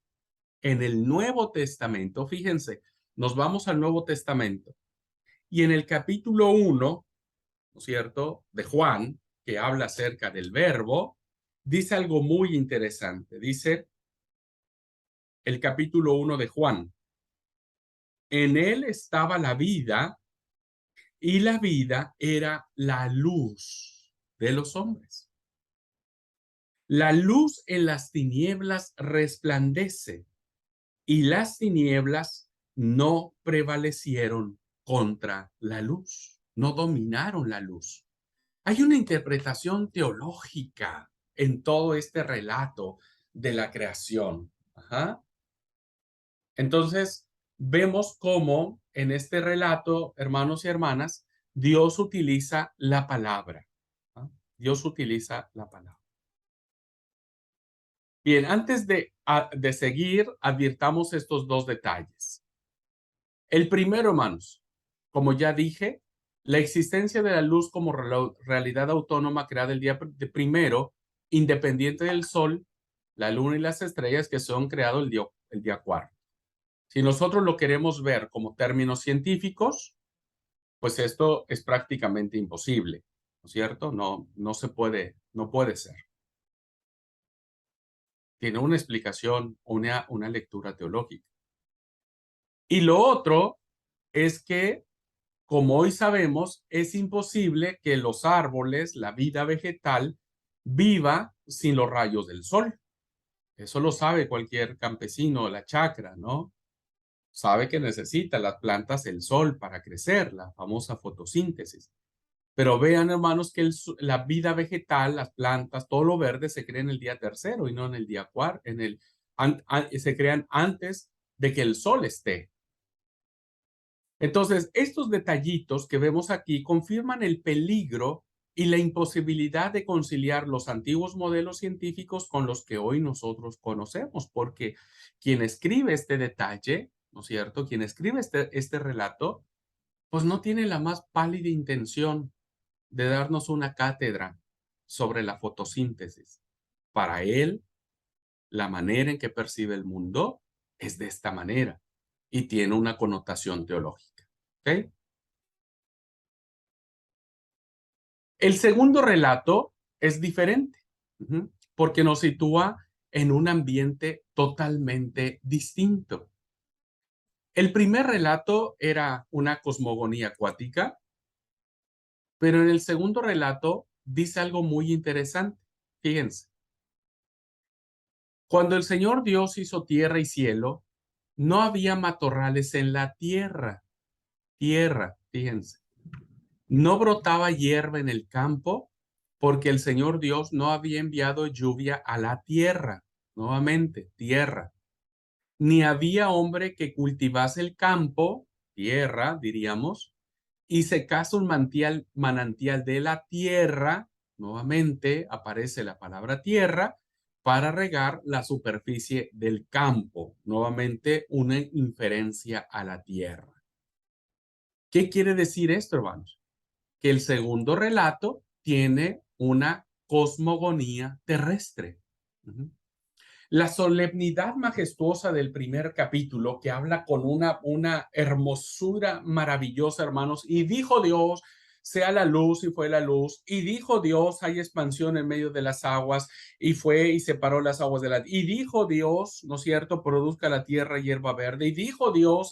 en el Nuevo Testamento. Fíjense, nos vamos al Nuevo Testamento. Y en el capítulo 1, ¿no es cierto?, de Juan, que habla acerca del verbo, dice algo muy interesante. Dice el capítulo 1 de Juan: en él estaba la vida, y la vida era la luz de los hombres. La luz en las tinieblas resplandece, y las tinieblas no prevalecieron contra la luz, no dominaron la luz. Hay una interpretación teológica en todo este relato de la creación. Ajá. Entonces, vemos cómo en este relato, hermanos y hermanas, Dios utiliza la palabra. ¿Ah? Dios utiliza la palabra. Bien, antes de seguir, advirtamos estos dos detalles. El primero, hermanos, como ya dije, la existencia de la luz como realidad autónoma creada el día primero, independiente del sol, la luna y las estrellas, que son creados el día 4. Si nosotros lo queremos ver como términos científicos, pues esto es prácticamente imposible, ¿no es cierto? No se puede, no puede ser. Tiene una explicación, una lectura teológica. Y lo otro es que, como hoy sabemos, es imposible que los árboles, la vida vegetal, viva sin los rayos del sol. Eso lo sabe cualquier campesino de la chacra, ¿no? Sabe que necesitan las plantas el sol para crecer, la famosa fotosíntesis. Pero vean, hermanos, que la vida vegetal, las plantas, todo lo verde se crea en el día 3 y no en el día 4, en el se crean antes de que el sol esté. Entonces, estos detallitos que vemos aquí confirman el peligro y la imposibilidad de conciliar los antiguos modelos científicos con los que hoy nosotros conocemos, porque quien escribe este detalle, ¿no es cierto? Quien escribe este relato, pues no tiene la más pálida intención de darnos una cátedra sobre la fotosíntesis. Para él, la manera en que percibe el mundo es de esta manera y tiene una connotación teológica. ¿Ok? El segundo relato es diferente, porque nos sitúa en un ambiente totalmente distinto. El primer relato era una cosmogonía acuática, pero en el segundo relato dice algo muy interesante. Fíjense. Cuando el Señor Dios hizo tierra y cielo, no había matorrales en la tierra. Fíjense. No brotaba hierba en el campo porque el Señor Dios no había enviado lluvia a la tierra. Nuevamente, tierra. Ni había hombre que cultivase el campo, tierra, diríamos, y secase un manantial de la tierra. Nuevamente aparece la palabra tierra para regar la superficie del campo. Nuevamente una inferencia a la tierra. ¿Qué quiere decir esto, hermanos? Que el segundo relato tiene una cosmogonía terrestre. La solemnidad majestuosa del primer capítulo, que habla con una hermosura maravillosa, hermanos, y dijo Dios, sea la luz, y fue la luz, y dijo Dios, hay expansión en medio de las aguas, y fue y separó las aguas de la... Y dijo Dios, ¿no es cierto?, produzca la tierra hierba verde, y dijo Dios,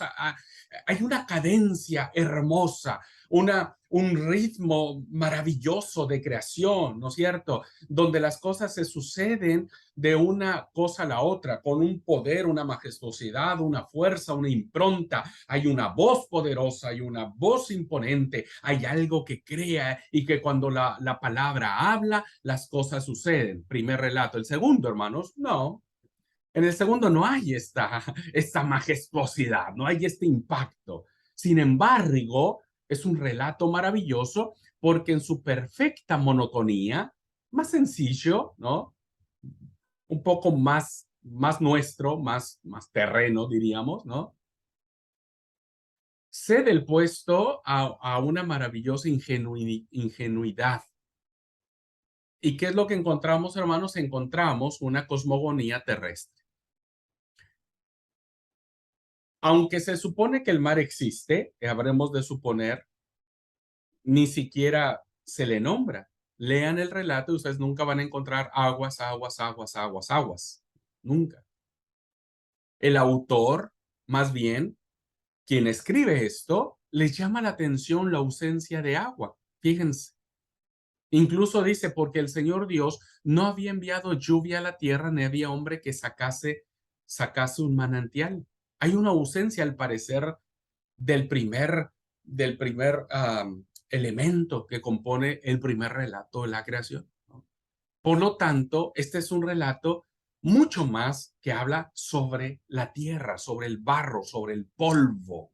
hay una cadencia hermosa, un ritmo maravilloso de creación, ¿no es cierto?, donde las cosas se suceden de una cosa a la otra, con un poder, una majestuosidad, una fuerza, una impronta. Hay una voz poderosa, hay una voz imponente, hay algo que crea y que cuando la palabra habla, las cosas suceden. Primer relato. El segundo, hermanos, no. En el segundo no hay esta majestuosidad, no hay este impacto. Sin embargo, es un relato maravilloso porque en su perfecta monotonía, más sencillo, ¿no? Un poco más nuestro, más terreno, diríamos, ¿no? Cede el puesto a una maravillosa ingenuidad. ¿Y qué es lo que encontramos, hermanos? Encontramos una cosmogonía terrestre. Aunque se supone que el mar existe, habremos de suponer, ni siquiera se le nombra. Lean el relato y ustedes nunca van a encontrar aguas. Nunca. El autor, más bien, quien escribe esto, les llama la atención la ausencia de agua. Fíjense. Incluso dice, porque el Señor Dios no había enviado lluvia a la tierra, ni había hombre que sacase un manantial. Hay una ausencia, al parecer, del primer elemento que compone el primer relato de la creación, ¿no? Por lo tanto, este es un relato mucho más que habla sobre la tierra, sobre el barro, sobre el polvo.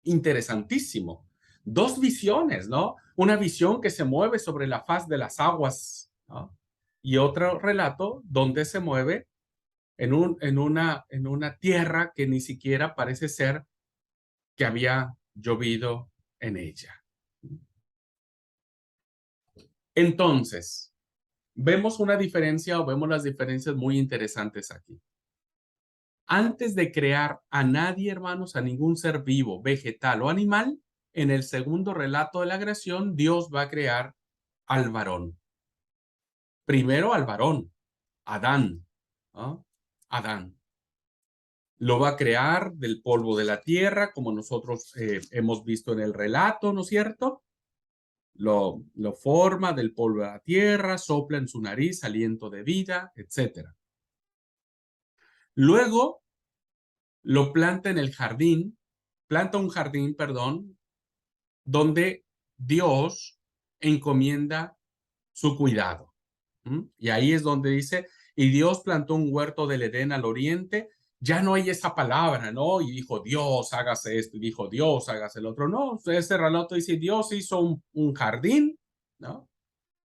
Interesantísimo. Dos visiones, ¿no? Una visión que se mueve sobre la faz de las aguas, ¿no? Y otro relato donde se mueve en una tierra que ni siquiera parece ser que había llovido en ella. Entonces, vemos una diferencia o vemos las diferencias muy interesantes aquí. Antes de crear a nadie, hermanos, a ningún ser vivo, vegetal o animal, en el segundo relato de la creación, Dios va a crear al varón. Primero al varón, Adán, ¿no? Adán. Lo va a crear del polvo de la tierra, como nosotros hemos visto en el relato, ¿no es cierto? Lo forma del polvo de la tierra, sopla en su nariz aliento de vida, etc. Luego lo planta en el jardín, planta un jardín, perdón, donde Dios encomienda su cuidado. Y ahí es donde dice, y Dios plantó un huerto del Edén al oriente, ya no hay esa palabra, ¿no? Y dijo, Dios, hágase esto, y dijo, Dios, hágase el otro. No, ese relato dice, Dios hizo un jardín, ¿no?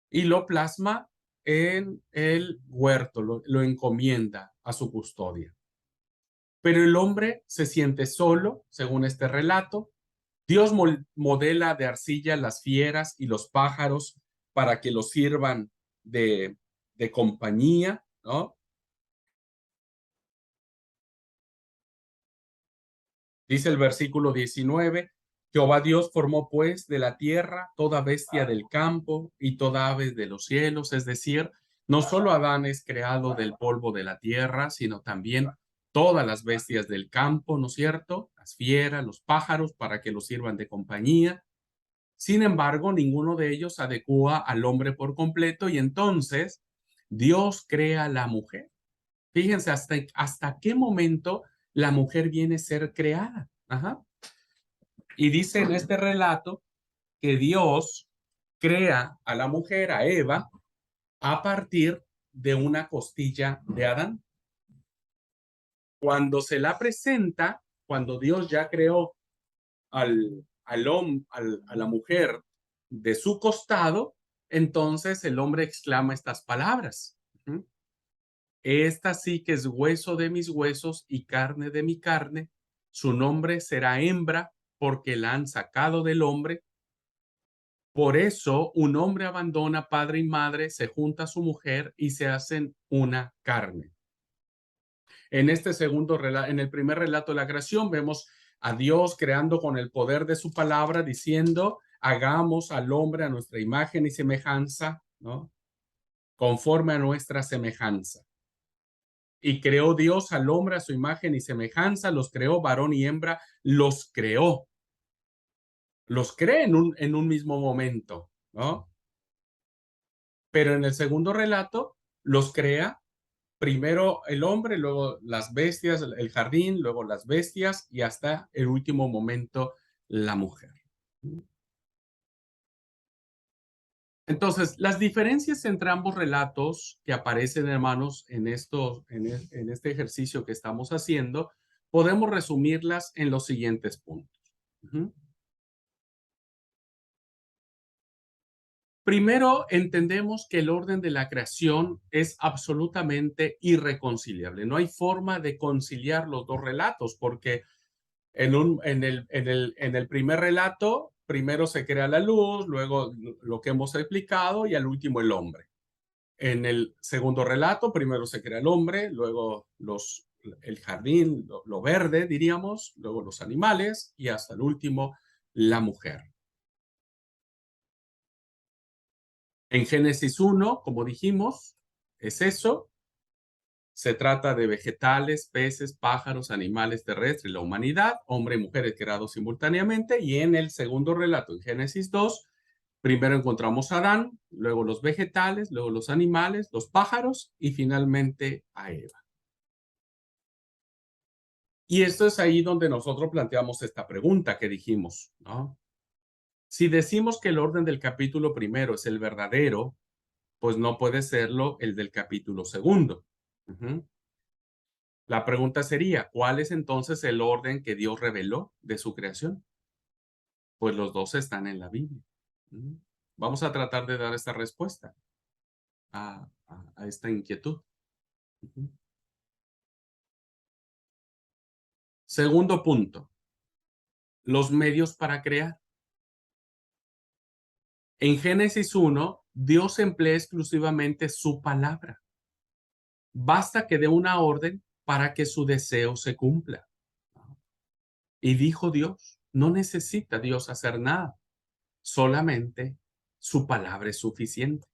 Y lo plasma en el huerto, lo encomienda a su custodia. Pero el hombre se siente solo, según este relato. Dios modela de arcilla las fieras y los pájaros para que los sirvan de compañía, ¿no? Dice el versículo 19, Jehová Dios formó pues de la tierra toda bestia del campo y toda ave de los cielos, es decir, no solo Adán es creado del polvo de la tierra, sino también todas las bestias del campo, ¿no es cierto? Las fieras, los pájaros, para que los sirvan de compañía. Sin embargo, ninguno de ellos adecua al hombre por completo y entonces Dios crea a la mujer. Fíjense hasta qué momento la mujer viene a ser creada. Ajá. Y dice en este relato que Dios crea a la mujer, a Eva, a partir de una costilla de Adán. Cuando se la presenta, cuando Dios ya creó a la mujer de su costado, entonces el hombre exclama estas palabras. Esta sí que es hueso de mis huesos y carne de mi carne. Su nombre será hembra porque la han sacado del hombre. Por eso un hombre abandona padre y madre, se junta a su mujer y se hacen una carne. En este segundo relato, en el primer relato de la creación, vemos a Dios creando con el poder de su palabra, diciendo, hagamos al hombre a nuestra imagen y semejanza, ¿no? Conforme a nuestra semejanza. Y creó Dios al hombre a su imagen y semejanza, los creó, varón y hembra, los creó. Los cree en un mismo momento, ¿no? Pero en el segundo relato, los crea primero el hombre, luego las bestias, el jardín, luego las bestias y hasta el último momento la mujer. Entonces, las diferencias entre ambos relatos que aparecen, hermanos, en este ejercicio que estamos haciendo, podemos resumirlas en los siguientes puntos. Primero, entendemos que el orden de la creación es absolutamente irreconciliable. No hay forma de conciliar los dos relatos porque en el primer relato, primero se crea la luz, luego lo que hemos explicado y al último el hombre. En el segundo relato, primero se crea el hombre, luego el jardín, lo verde, diríamos, luego los animales y hasta el último la mujer. En Génesis 1, como dijimos, es eso. Se trata de vegetales, peces, pájaros, animales terrestres, la humanidad, hombre y mujer creados simultáneamente. Y en el segundo relato, en Génesis 2, primero encontramos a Adán, luego los vegetales, luego los animales, los pájaros y finalmente a Eva. Y esto es ahí donde nosotros planteamos esta pregunta que dijimos, ¿no? Si decimos que el orden del capítulo primero es el verdadero, pues no puede serlo el del capítulo segundo. La pregunta sería, ¿cuál es entonces el orden que Dios reveló de su creación? Pues los dos están en la Biblia. Vamos a tratar de dar esta respuesta a esta inquietud. Segundo punto, los medios para crear. En Génesis 1, Dios emplea exclusivamente su palabra. Basta que dé una orden para que su deseo se cumpla. Y dijo Dios, no necesita Dios hacer nada, solamente su palabra es suficiente.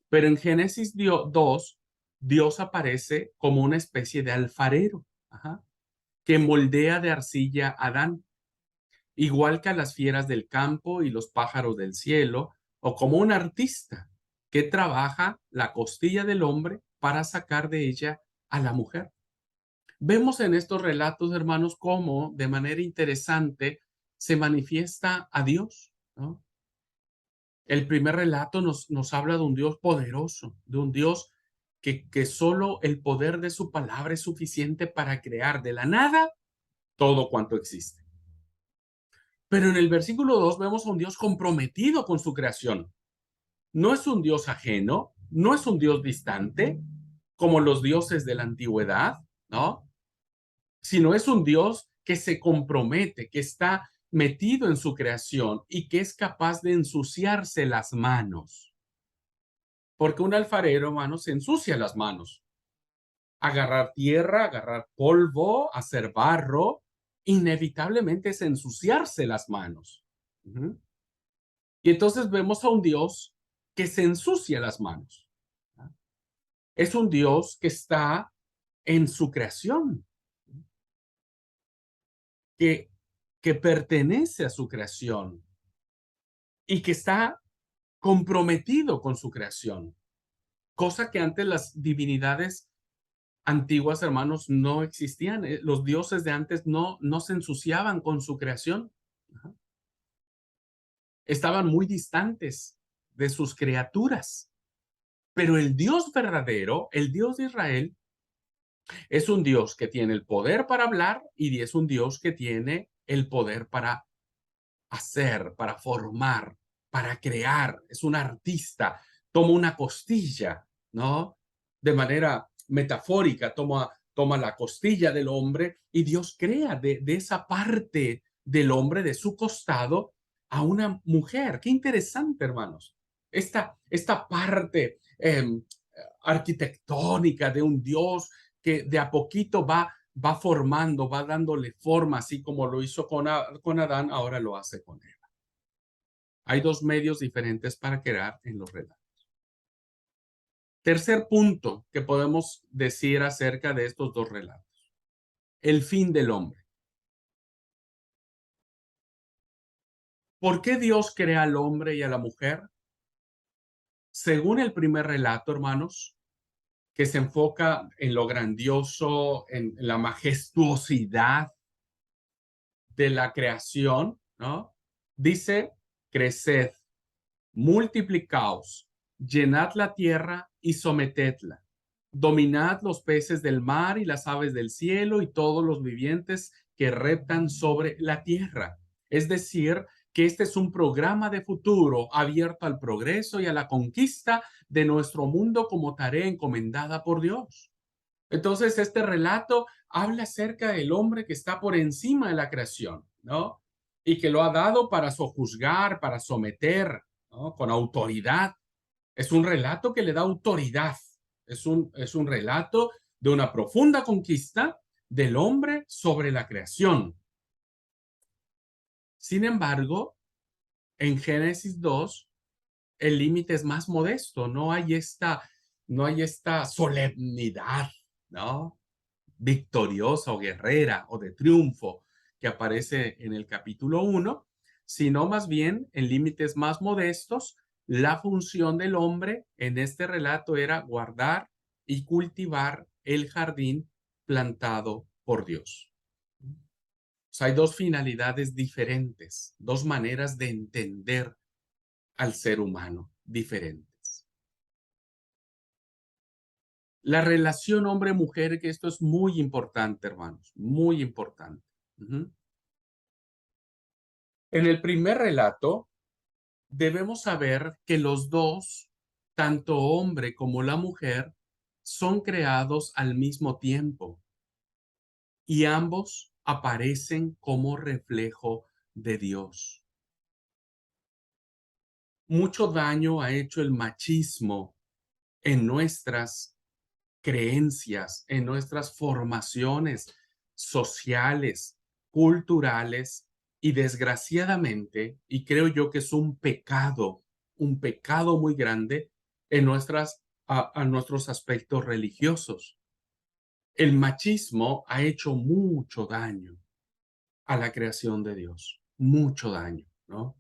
Pero en Génesis 2, Dios aparece como una especie de alfarero, que moldea de arcilla a Adán, igual que a las fieras del campo y los pájaros del cielo, o como un artista que trabaja la costilla del hombre para sacar de ella a la mujer. Vemos en estos relatos, hermanos, cómo de manera interesante se manifiesta a Dios, ¿no? El primer relato nos habla de un Dios poderoso, de un Dios que solo el poder de su palabra es suficiente para crear de la nada todo cuanto existe. Pero en el versículo 2 vemos a un Dios comprometido con su creación. No es un Dios ajeno, no es un Dios distante, como los dioses de la antigüedad, ¿no? Sino es un Dios que se compromete, que está metido en su creación y que es capaz de ensuciarse las manos. Porque un alfarero, hermano, se ensucia las manos. Agarrar tierra, agarrar polvo, hacer barro, inevitablemente es ensuciarse las manos. Y entonces vemos a un Dios que se ensucia las manos. Es un Dios que está en su creación, que pertenece a su creación y que está comprometido con su creación, cosa que antes las divinidades antiguas, hermanos, no existían. Los dioses de antes no se ensuciaban con su creación. Estaban muy distantes de sus criaturas. Pero el Dios verdadero, el Dios de Israel, es un Dios que tiene el poder para hablar y es un Dios que tiene el poder para hacer, para formar, para crear. Es un artista. Toma una costilla, ¿no? De manera metafórica, toma la costilla del hombre y Dios crea de esa parte del hombre, de su costado, a una mujer. Qué interesante, hermanos. Esta parte arquitectónica de un Dios que de a poquito va formando, va dándole forma, así como lo hizo con Adán, ahora lo hace con Eva. Hay dos medios diferentes para crear en los relatos. Tercer punto que podemos decir acerca de estos dos relatos: el fin del hombre. ¿Por qué Dios crea al hombre y a la mujer? Según el primer relato, hermanos, que se enfoca en lo grandioso, en la majestuosidad de la creación, ¿no? Dice: creced, multiplicaos, llenad la tierra y sometedla. Dominad los peces del mar y las aves del cielo y todos los vivientes que reptan sobre la tierra. Es decir, que este es un programa de futuro abierto al progreso y a la conquista de nuestro mundo como tarea encomendada por Dios. Entonces, este relato habla acerca del hombre que está por encima de la creación, ¿no? Y que lo ha dado para sojuzgar, para someter, ¿no? Con autoridad. Es un relato que le da autoridad. Es un relato de una profunda conquista del hombre sobre la creación. Sin embargo, en Génesis 2, el límite es más modesto. No hay esta solemnidad, ¿no? Victoriosa o guerrera o de triunfo que aparece en el capítulo 1, sino más bien en límites más modestos. La función del hombre en este relato era guardar y cultivar el jardín plantado por Dios. O sea, hay dos finalidades diferentes, dos maneras de entender al ser humano diferentes. La relación hombre-mujer, que esto es muy importante, hermanos, muy importante. En el primer relato, debemos saber que los dos, tanto hombre como la mujer, son creados al mismo tiempo y ambos aparecen como reflejo de Dios. Mucho daño ha hecho el machismo en nuestras creencias, en nuestras formaciones sociales, culturales y desgraciadamente, y creo yo que es un pecado muy grande en nuestros aspectos religiosos. El machismo ha hecho mucho daño a la creación de Dios, mucho daño, ¿no?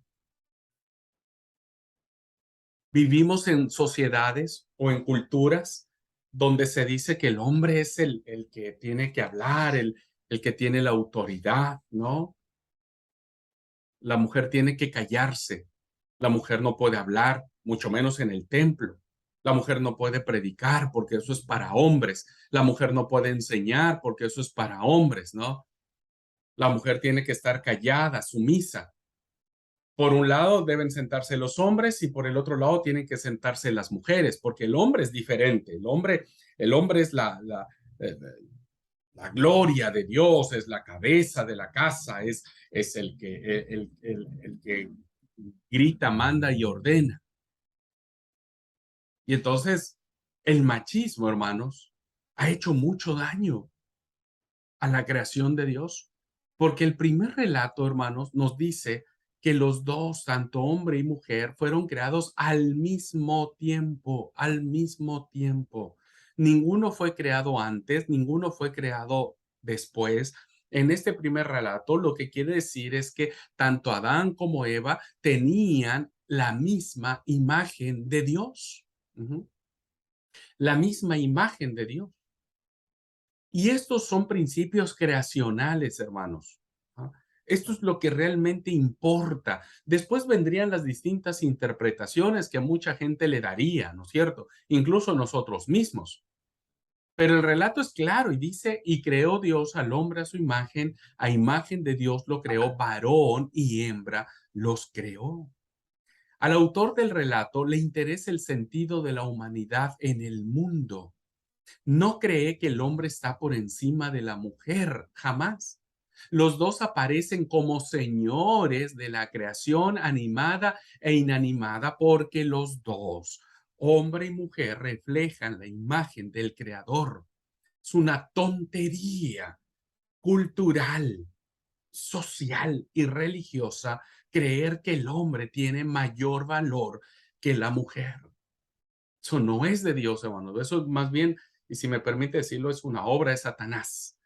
Vivimos en sociedades o en culturas donde se dice que el hombre es el que tiene que hablar, el que tiene la autoridad, ¿no? La mujer tiene que callarse, la mujer no puede hablar, mucho menos en el templo. La mujer no puede predicar porque eso es para hombres. La mujer no puede enseñar porque eso es para hombres, ¿no? La mujer tiene que estar callada, sumisa. Por un lado deben sentarse los hombres y por el otro lado tienen que sentarse las mujeres, porque el hombre es diferente. El hombre es eh, la gloria de Dios, es la cabeza de la casa, es el que grita, manda y ordena. Y entonces el machismo, hermanos, ha hecho mucho daño a la creación de Dios, porque el primer relato, hermanos, nos dice que los dos, tanto hombre y mujer, fueron creados al mismo tiempo, al mismo tiempo. Ninguno fue creado antes, ninguno fue creado después. En este primer relato, lo que quiere decir es que tanto Adán como Eva tenían la misma imagen de Dios. La misma imagen de Dios. Y estos son principios creacionales, hermanos. ¿Ah? Esto es lo que realmente importa. Después vendrían las distintas interpretaciones que mucha gente le daría, ¿no es cierto? Incluso nosotros mismos. Pero el relato es claro y dice, y creó Dios al hombre a imagen de Dios lo creó, varón y hembra los creó. Al autor del relato le interesa el sentido de la humanidad en el mundo. No cree que el hombre está por encima de la mujer, jamás. Los dos aparecen como señores de la creación animada e inanimada porque los dos, hombre y mujer, reflejan la imagen del Creador. Es una tontería cultural, social y religiosa creer que el hombre tiene mayor valor que la mujer. Eso no es de Dios, hermano. Eso más bien, y si me permite decirlo, es una obra de Satanás.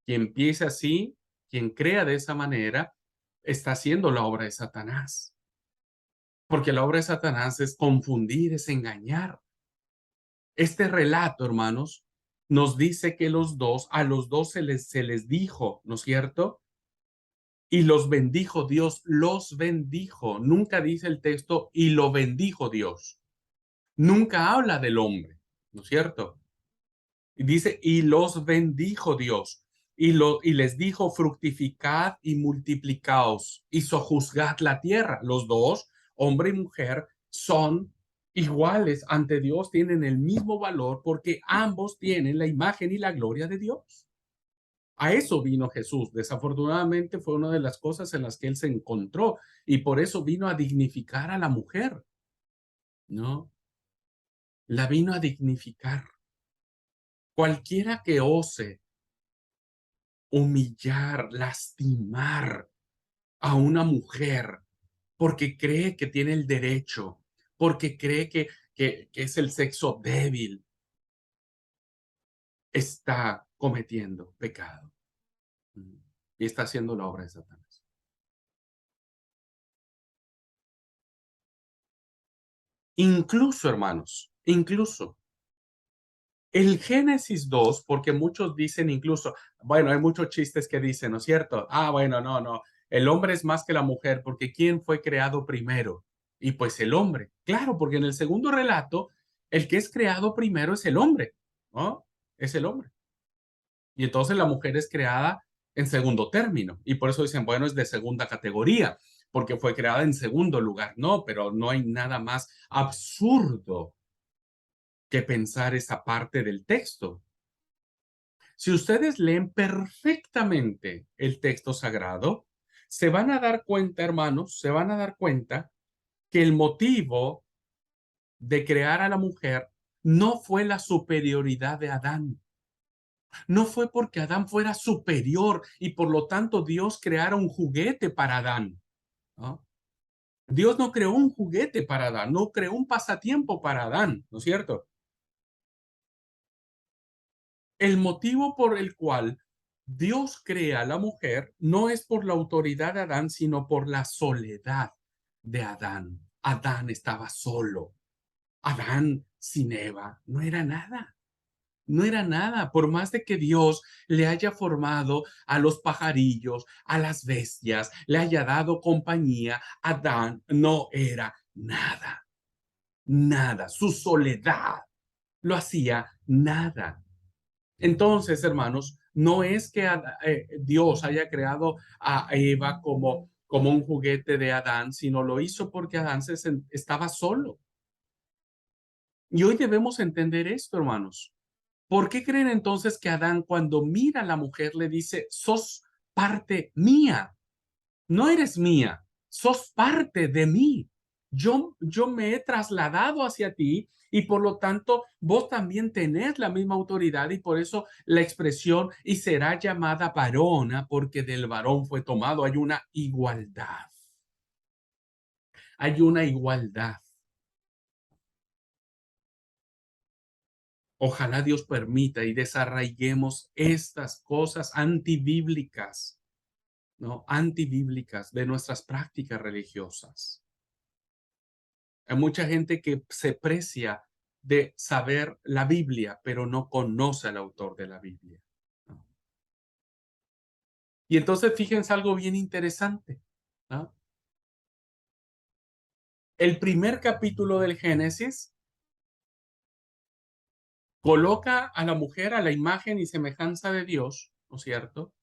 Quien piensa así, quien crea de esa manera, está haciendo la obra de Satanás. Porque la obra de Satanás es confundir, es engañar. Este relato, hermanos, nos dice que a los dos se les dijo, ¿no es cierto? Y los bendijo Dios, los bendijo. Nunca dice el texto, y lo bendijo Dios. Nunca habla del hombre, ¿no es cierto? Y dice, y los bendijo Dios, y les dijo, fructificad y multiplicaos, y sojuzgad la tierra. Los dos, hombre y mujer, son iguales ante Dios, tienen el mismo valor porque ambos tienen la imagen y la gloria de Dios. A eso vino Jesús. Desafortunadamente fue una de las cosas en las que él se encontró y por eso vino a dignificar a la mujer, ¿no? La vino a dignificar. Cualquiera que ose humillar, lastimar a una mujer porque cree que tiene el derecho, porque cree que es el sexo débil, está cometiendo pecado y está haciendo la obra de Satanás. Incluso, hermanos, incluso el Génesis 2, porque muchos dicen incluso, bueno, hay muchos chistes que dicen, ¿no es cierto? Ah, bueno, no, el hombre es más que la mujer, porque ¿quién fue creado primero? Y pues el hombre, claro, porque en el segundo relato, el que es creado primero es el hombre, ¿no? Es el hombre. Y entonces la mujer es creada en segundo término, y por eso dicen, bueno, es de segunda categoría, porque fue creada en segundo lugar. No, pero no hay nada más absurdo que pensar esa parte del texto. Si ustedes leen perfectamente el texto sagrado, se van a dar cuenta, hermanos, se van a dar cuenta que el motivo de crear a la mujer no fue la superioridad de Adán. No fue porque Adán fuera superior y por lo tanto Dios creara un juguete para Adán, ¿no? Dios no creó un juguete para Adán, no creó un pasatiempo para Adán, ¿no es cierto? El motivo por el cual Dios crea a la mujer no es por la autoridad de Adán, sino por la soledad de Adán. Adán estaba solo. Adán sin Eva no era nada. No era nada, por más de que Dios le haya formado a los pajarillos, a las bestias, le haya dado compañía, Adán no era nada. nada. Su soledad lo hacía nada. Entonces, hermanos, no es que Dios haya creado a Eva como un juguete de Adán, sino lo hizo porque Adán estaba solo. Y hoy debemos entender esto, hermanos. ¿Por qué creen entonces que Adán, cuando mira a la mujer, le dice, sos parte mía? No eres mía, sos parte de mí. Yo me he trasladado hacia ti y por lo tanto vos también tenés la misma autoridad, y por eso la expresión y será llamada varona, porque del varón fue tomado. Hay una igualdad. Hay una igualdad. Ojalá Dios permita y desarraiguemos estas cosas antibíblicas, ¿no? Antibíblicas de nuestras prácticas religiosas. Hay mucha gente que se precia de saber la Biblia, pero no conoce al autor de la Biblia, ¿no? Y entonces fíjense algo bien interesante, ¿no? El primer capítulo del Génesis coloca a la mujer a la imagen y semejanza de Dios, ¿no es cierto?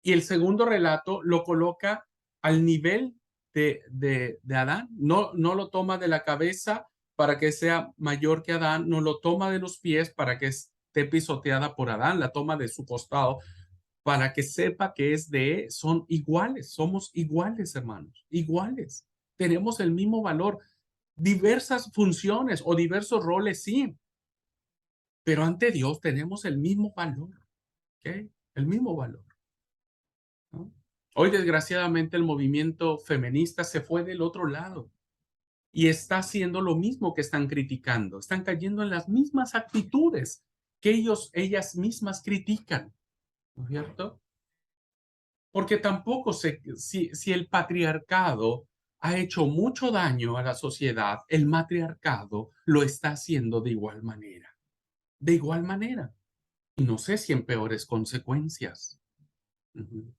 Y el segundo relato lo coloca al nivel de Adán. No lo toma de la cabeza para que sea mayor que Adán, no lo toma de los pies para que esté pisoteada por Adán, la toma de su costado para que sepa que son iguales, somos iguales, hermanos, iguales. Tenemos el mismo valor, diversas funciones o diversos roles, sí, pero ante Dios tenemos el mismo valor, ¿ok? El mismo valor, ¿no? Hoy, desgraciadamente, el movimiento feminista se fue del otro lado y está haciendo lo mismo que están criticando. Están cayendo en las mismas actitudes que ellas mismas critican, ¿no es cierto? Porque tampoco sé si el patriarcado ha hecho mucho daño a la sociedad, el matriarcado lo está haciendo de igual manera. De igual manera. Y no sé si en peores consecuencias. Ujú.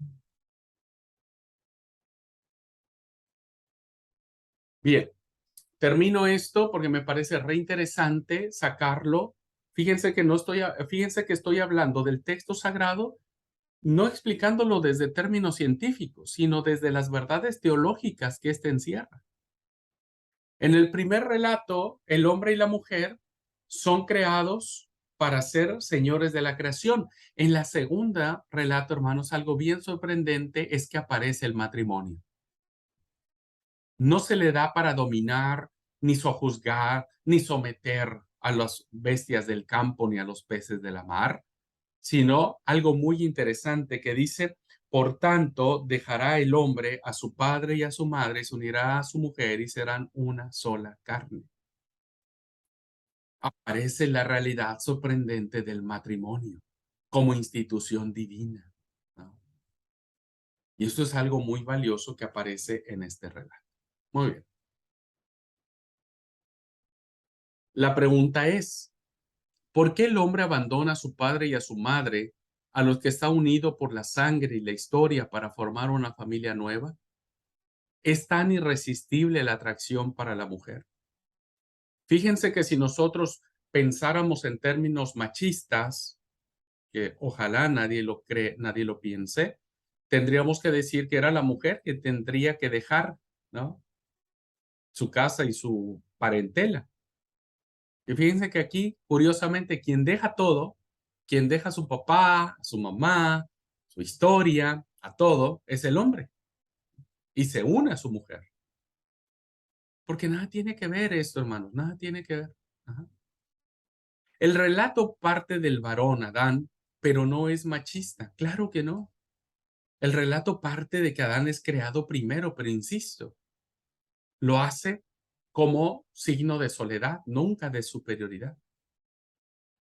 Bien, termino esto porque me parece reinteresante sacarlo. Fíjense que estoy hablando del texto sagrado, no explicándolo desde términos científicos, sino desde las verdades teológicas que éste encierra. En el primer relato, el hombre y la mujer son creados para ser señores de la creación. En la segunda relato, hermanos, algo bien sorprendente es que aparece el matrimonio. No se le da para dominar, ni sojuzgar, ni someter a las bestias del campo, ni a los peces de la mar, sino algo muy interesante que dice, por tanto, dejará el hombre a su padre y a su madre, se unirá a su mujer y serán una sola carne. Aparece la realidad sorprendente del matrimonio como institución divina, ¿no? Y esto es algo muy valioso que aparece en este relato. Muy bien. La pregunta es, ¿por qué el hombre abandona a su padre y a su madre, a los que está unido por la sangre y la historia, para formar una familia nueva? ¿Es tan irresistible la atracción para la mujer? Fíjense que si nosotros pensáramos en términos machistas, que ojalá nadie lo cree, nadie lo piense, tendríamos que decir que era la mujer que tendría que dejar, ¿no?, su casa y su parentela. Y fíjense que aquí, curiosamente, quien deja todo, quien deja a su papá, a su mamá, su historia, a todo, es el hombre. Y se une a su mujer. Porque nada tiene que ver esto, hermanos, nada tiene que ver. Ajá. El relato parte del varón, Adán, pero no es machista. Claro que no. El relato parte de que Adán es creado primero, pero insisto, lo hace como signo de soledad, nunca de superioridad.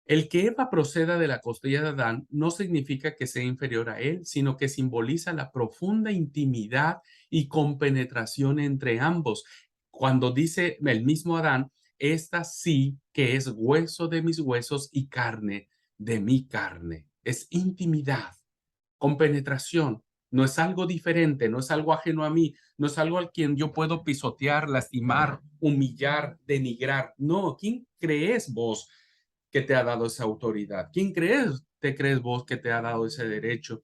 El que Eva proceda de la costilla de Adán no significa que sea inferior a él, sino que simboliza la profunda intimidad y compenetración entre ambos. Cuando dice el mismo Adán, esta sí que es hueso de mis huesos y carne de mi carne. Es intimidad, compenetración. No es algo diferente, no es algo ajeno a mí, no es algo al quien yo puedo pisotear, lastimar, humillar, denigrar. No, ¿quién crees vos que te ha dado esa autoridad? ¿Quién te crees vos que te ha dado ese derecho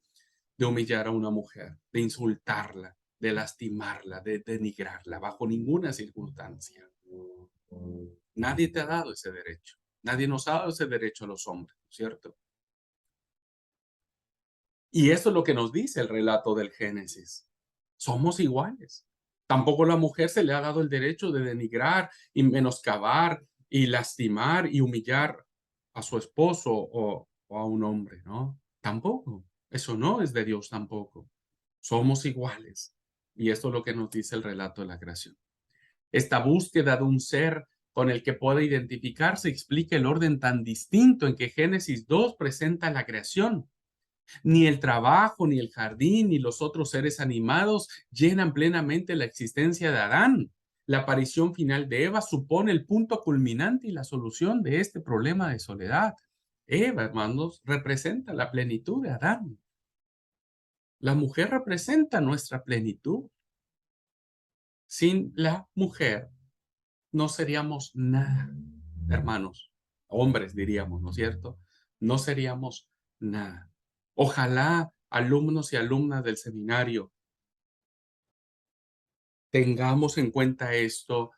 de humillar a una mujer, de insultarla, de lastimarla, de denigrarla, bajo ninguna circunstancia? Nadie te ha dado ese derecho. Nadie nos ha dado ese derecho a los hombres, ¿cierto? Y eso es lo que nos dice el relato del Génesis. Somos iguales. Tampoco a la mujer se le ha dado el derecho de denigrar y menoscabar y lastimar y humillar a su esposo o a un hombre, ¿no? Tampoco. Eso no es de Dios tampoco. Somos iguales. Y esto es lo que nos dice el relato de la creación. Esta búsqueda de un ser con el que pueda identificarse explica el orden tan distinto en que Génesis 2 presenta la creación. Ni el trabajo, ni el jardín, ni los otros seres animados llenan plenamente la existencia de Adán. La aparición final de Eva supone el punto culminante y la solución de este problema de soledad. Eva, hermanos, representa la plenitud de Adán. La mujer representa nuestra plenitud. Sin la mujer no seríamos nada, hermanos. Hombres diríamos, ¿no es cierto? No seríamos nada. Ojalá alumnos y alumnas del seminario tengamos en cuenta esto,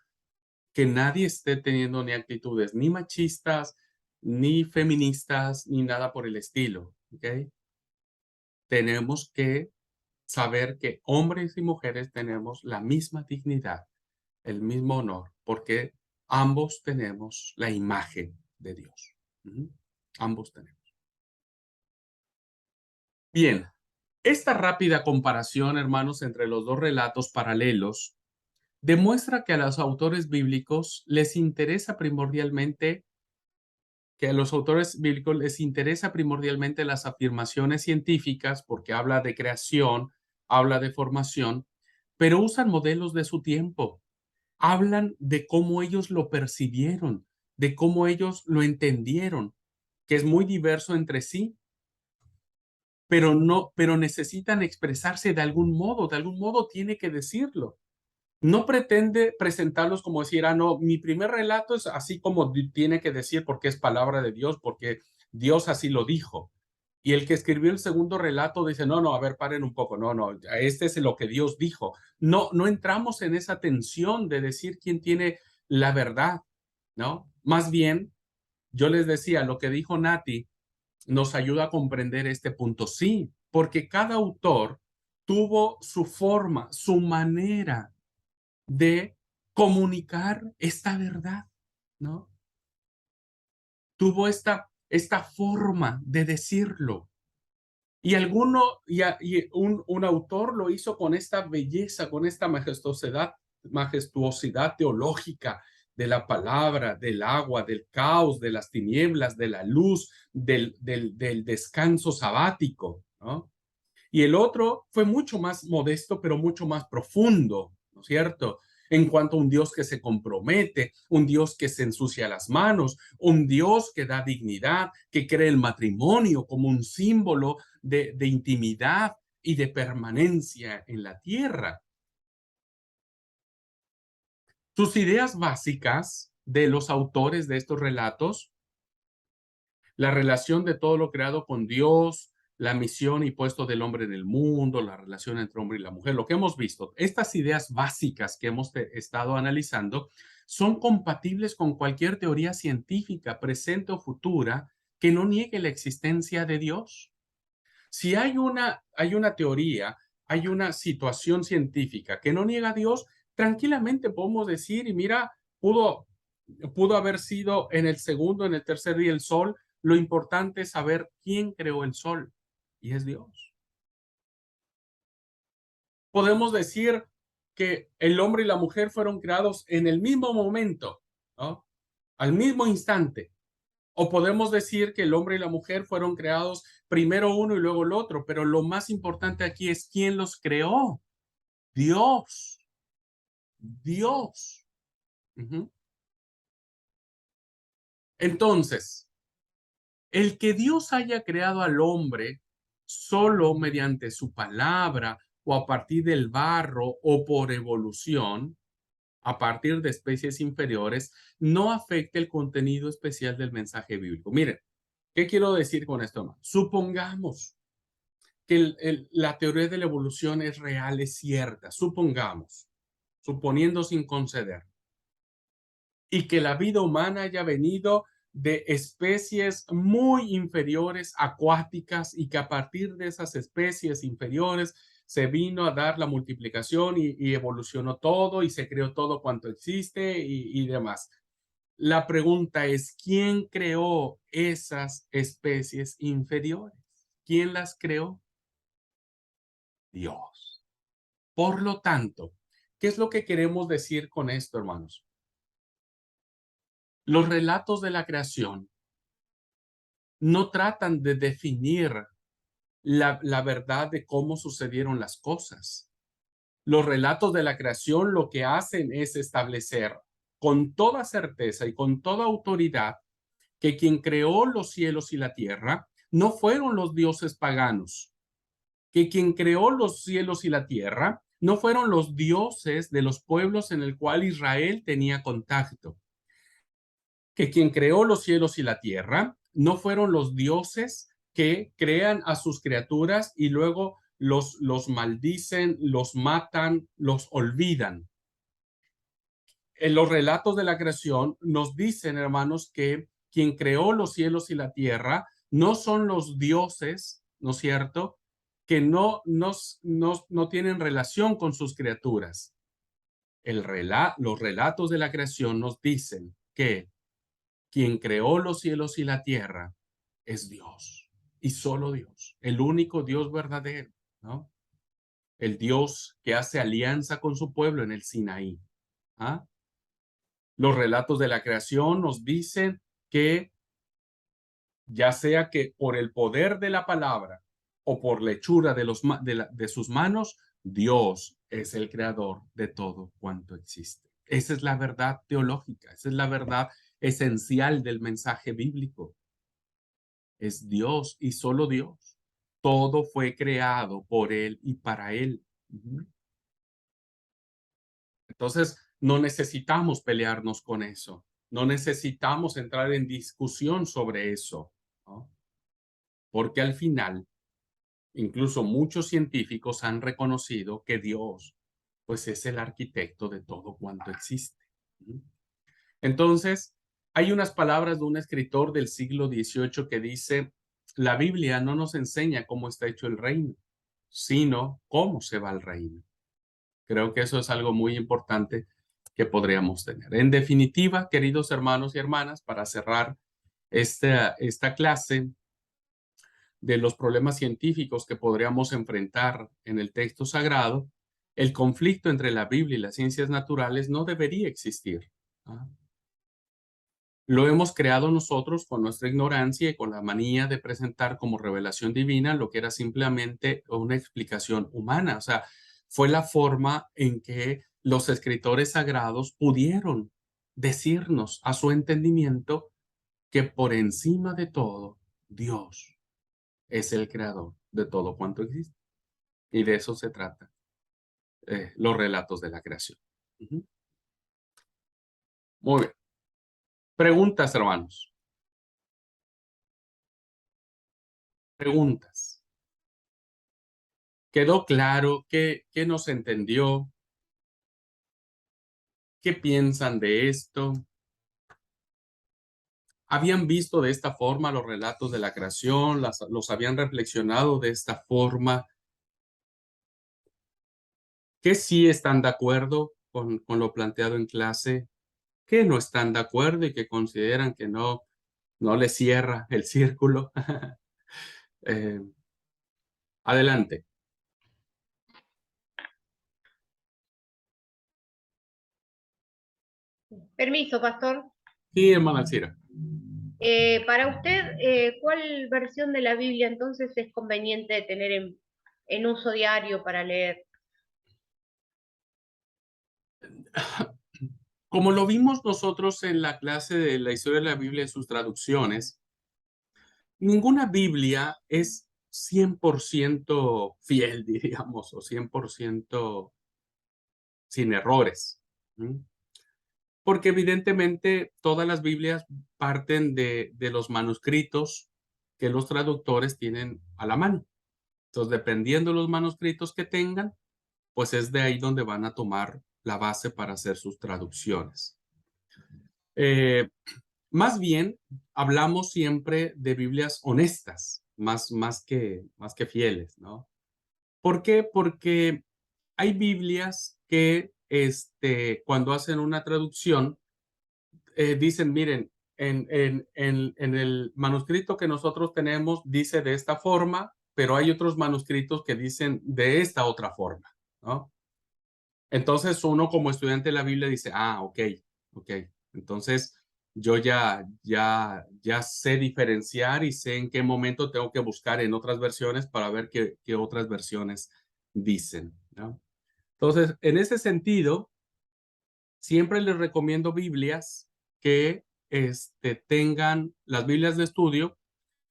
que nadie esté teniendo ni actitudes ni machistas, ni feministas, ni nada por el estilo, ¿ok? Tenemos que saber que hombres y mujeres tenemos la misma dignidad, el mismo honor, porque ambos tenemos la imagen de Dios. Ambos tenemos. Bien, esta rápida comparación, hermanos, entre los dos relatos paralelos demuestra que a los autores bíblicos les interesa primordialmente, las afirmaciones científicas porque habla de creación, habla de formación, pero usan modelos de su tiempo. Hablan de cómo ellos lo percibieron, de cómo ellos lo entendieron, que es muy diverso entre sí, pero necesitan expresarse de algún modo tiene que decirlo. No pretende presentarlos como decir, no, mi primer relato es así como tiene que decir porque es palabra de Dios, porque Dios así lo dijo. Y el que escribió el segundo relato dice, no, a ver, paren un poco, no, este es lo que Dios dijo. No entramos en esa tensión de decir quién tiene la verdad, ¿no? Más bien, yo les decía, lo que dijo Nati nos ayuda a comprender este punto. Sí, porque cada autor tuvo su forma, su manera de comunicar esta verdad, ¿no? Tuvo esta forma de decirlo. Y un autor lo hizo con esta belleza, con esta majestuosidad teológica de la palabra, del agua, del caos, de las tinieblas, de la luz, del descanso sabático, ¿no? Y el otro fue mucho más modesto, pero mucho más profundo, ¿no es cierto? En cuanto a un Dios que se compromete, un Dios que se ensucia las manos, un Dios que da dignidad, que cree el matrimonio como un símbolo de intimidad y de permanencia en la tierra. Sus ideas básicas de los autores de estos relatos, la relación de todo lo creado con Dios, la misión y puesto del hombre en el mundo, la relación entre hombre y la mujer, lo que hemos visto, estas ideas básicas que hemos estado analizando son compatibles con cualquier teoría científica, presente o futura, que no niegue la existencia de Dios. Si hay una teoría, hay una situación científica que no niega a Dios, tranquilamente podemos decir, y mira, pudo haber sido en el segundo, en el tercer día el sol. Lo importante es saber quién creó el sol, y es Dios. Podemos decir que el hombre y la mujer fueron creados en el mismo momento, ¿no? Al mismo instante. O podemos decir que el hombre y la mujer fueron creados primero uno y luego el otro, pero lo más importante aquí es quién los creó. Dios. Dios. Entonces, el que Dios haya creado al hombre solo mediante su palabra o a partir del barro o por evolución, a partir de especies inferiores, no afecta el contenido especial del mensaje bíblico. Miren, ¿qué quiero decir con esto, hermano? Supongamos que la teoría de la evolución es real, es cierta, suponiendo sin conceder, y que la vida humana haya venido de especies muy inferiores, acuáticas, y que a partir de esas especies inferiores se vino a dar la multiplicación y evolucionó todo y se creó todo cuanto existe y demás. La pregunta es, ¿quién creó esas especies inferiores? ¿Quién las creó? Dios. Por lo tanto, ¿qué es lo que queremos decir con esto, hermanos? Los relatos de la creación no tratan de definir la verdad de cómo sucedieron las cosas. Los relatos de la creación lo que hacen es establecer con toda certeza y con toda autoridad que quien creó los cielos y la tierra no fueron los dioses paganos, que quien creó los cielos y la tierra no fueron los dioses de los pueblos en el cual Israel tenía contacto, que quien creó los cielos y la tierra no fueron los dioses que crean a sus criaturas y luego los maldicen, los matan, los olvidan. En los relatos de la creación nos dicen, hermanos, que quien creó los cielos y la tierra no son los dioses, ¿no es cierto?, que no tienen relación con sus criaturas. Los relatos de la creación nos dicen que quien creó los cielos y la tierra es Dios, y solo Dios, el único Dios verdadero, ¿no? El Dios que hace alianza con su pueblo en el Sinaí. ¿Ah? Los relatos de la creación nos dicen que ya sea que por el poder de la palabra o por la hechura de sus manos, Dios es el creador de todo cuanto existe. Esa es la verdad teológica, esa es la verdad esencial del mensaje bíblico. Es Dios y solo Dios. Todo fue creado por Él y para Él. Entonces, no necesitamos pelearnos con eso. No necesitamos entrar en discusión sobre eso, ¿no? Porque al final, incluso muchos científicos han reconocido que Dios, pues, es el arquitecto de todo cuanto existe. Entonces, hay unas palabras de un escritor del siglo XVIII que dice, la Biblia no nos enseña cómo está hecho el reino, sino cómo se va al reino. Creo que eso es algo muy importante que podríamos tener. En definitiva, queridos hermanos y hermanas, para cerrar esta clase de los problemas científicos que podríamos enfrentar en el texto sagrado, el conflicto entre la Biblia y las ciencias naturales no debería existir. ¿Ah? Lo hemos creado nosotros con nuestra ignorancia y con la manía de presentar como revelación divina lo que era simplemente una explicación humana. O sea, fue la forma en que los escritores sagrados pudieron decirnos a su entendimiento que por encima de todo, Dios es el creador de todo cuanto existe. Y de eso se trata los relatos de la creación. Muy bien. Preguntas, hermanos. Preguntas. ¿Quedó claro? ¿Qué no se entendió? ¿Qué piensan de esto? ¿Habían visto de esta forma los relatos de la creación? ¿Los habían reflexionado de esta forma? ¿Qué sí están de acuerdo con lo planteado en clase? ¿Qué no están de acuerdo y que consideran que no les cierra el círculo? Adelante. Permiso, pastor. Sí, hermana Alcira. Para usted, ¿cuál versión de la Biblia entonces es conveniente tener en uso diario para leer? Como lo vimos nosotros en la clase de la historia de la Biblia y sus traducciones, ninguna Biblia es 100% fiel, diríamos, o 100% sin errores. ¿Mm? Porque evidentemente todas las Biblias parten de los manuscritos que los traductores tienen a la mano. Entonces, dependiendo de los manuscritos que tengan, pues es de ahí donde van a tomar la base para hacer sus traducciones. Más bien, hablamos siempre de Biblias honestas, más que fieles, ¿no? ¿Por qué? Porque hay Biblias que cuando hacen una traducción, dicen, miren, en el manuscrito que nosotros tenemos dice de esta forma, pero hay otros manuscritos que dicen de esta otra forma, ¿no? Entonces uno como estudiante de la Biblia dice, ok. Entonces yo ya sé diferenciar y sé en qué momento tengo que buscar en otras versiones para ver qué otras versiones dicen, ¿no? Entonces, en ese sentido, siempre les recomiendo Biblias que tengan, las Biblias de estudio,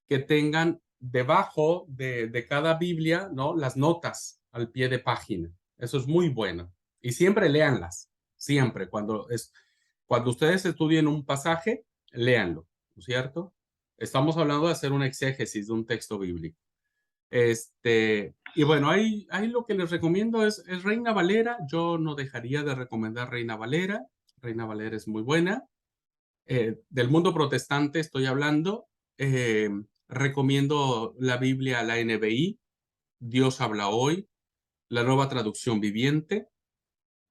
que tengan debajo de cada Biblia, ¿no? Las notas al pie de página. Eso es muy bueno. Y siempre léanlas, siempre. Cuando ustedes estudien un pasaje, léanlo, ¿no es cierto? Estamos hablando de hacer una exégesis de un texto bíblico. Y bueno, ahí lo que les recomiendo es Reina Valera. Yo no dejaría de recomendar Reina Valera. Reina Valera es muy buena. Del mundo protestante estoy hablando. Recomiendo la Biblia, la NBI, Dios habla hoy, la Nueva Traducción Viviente.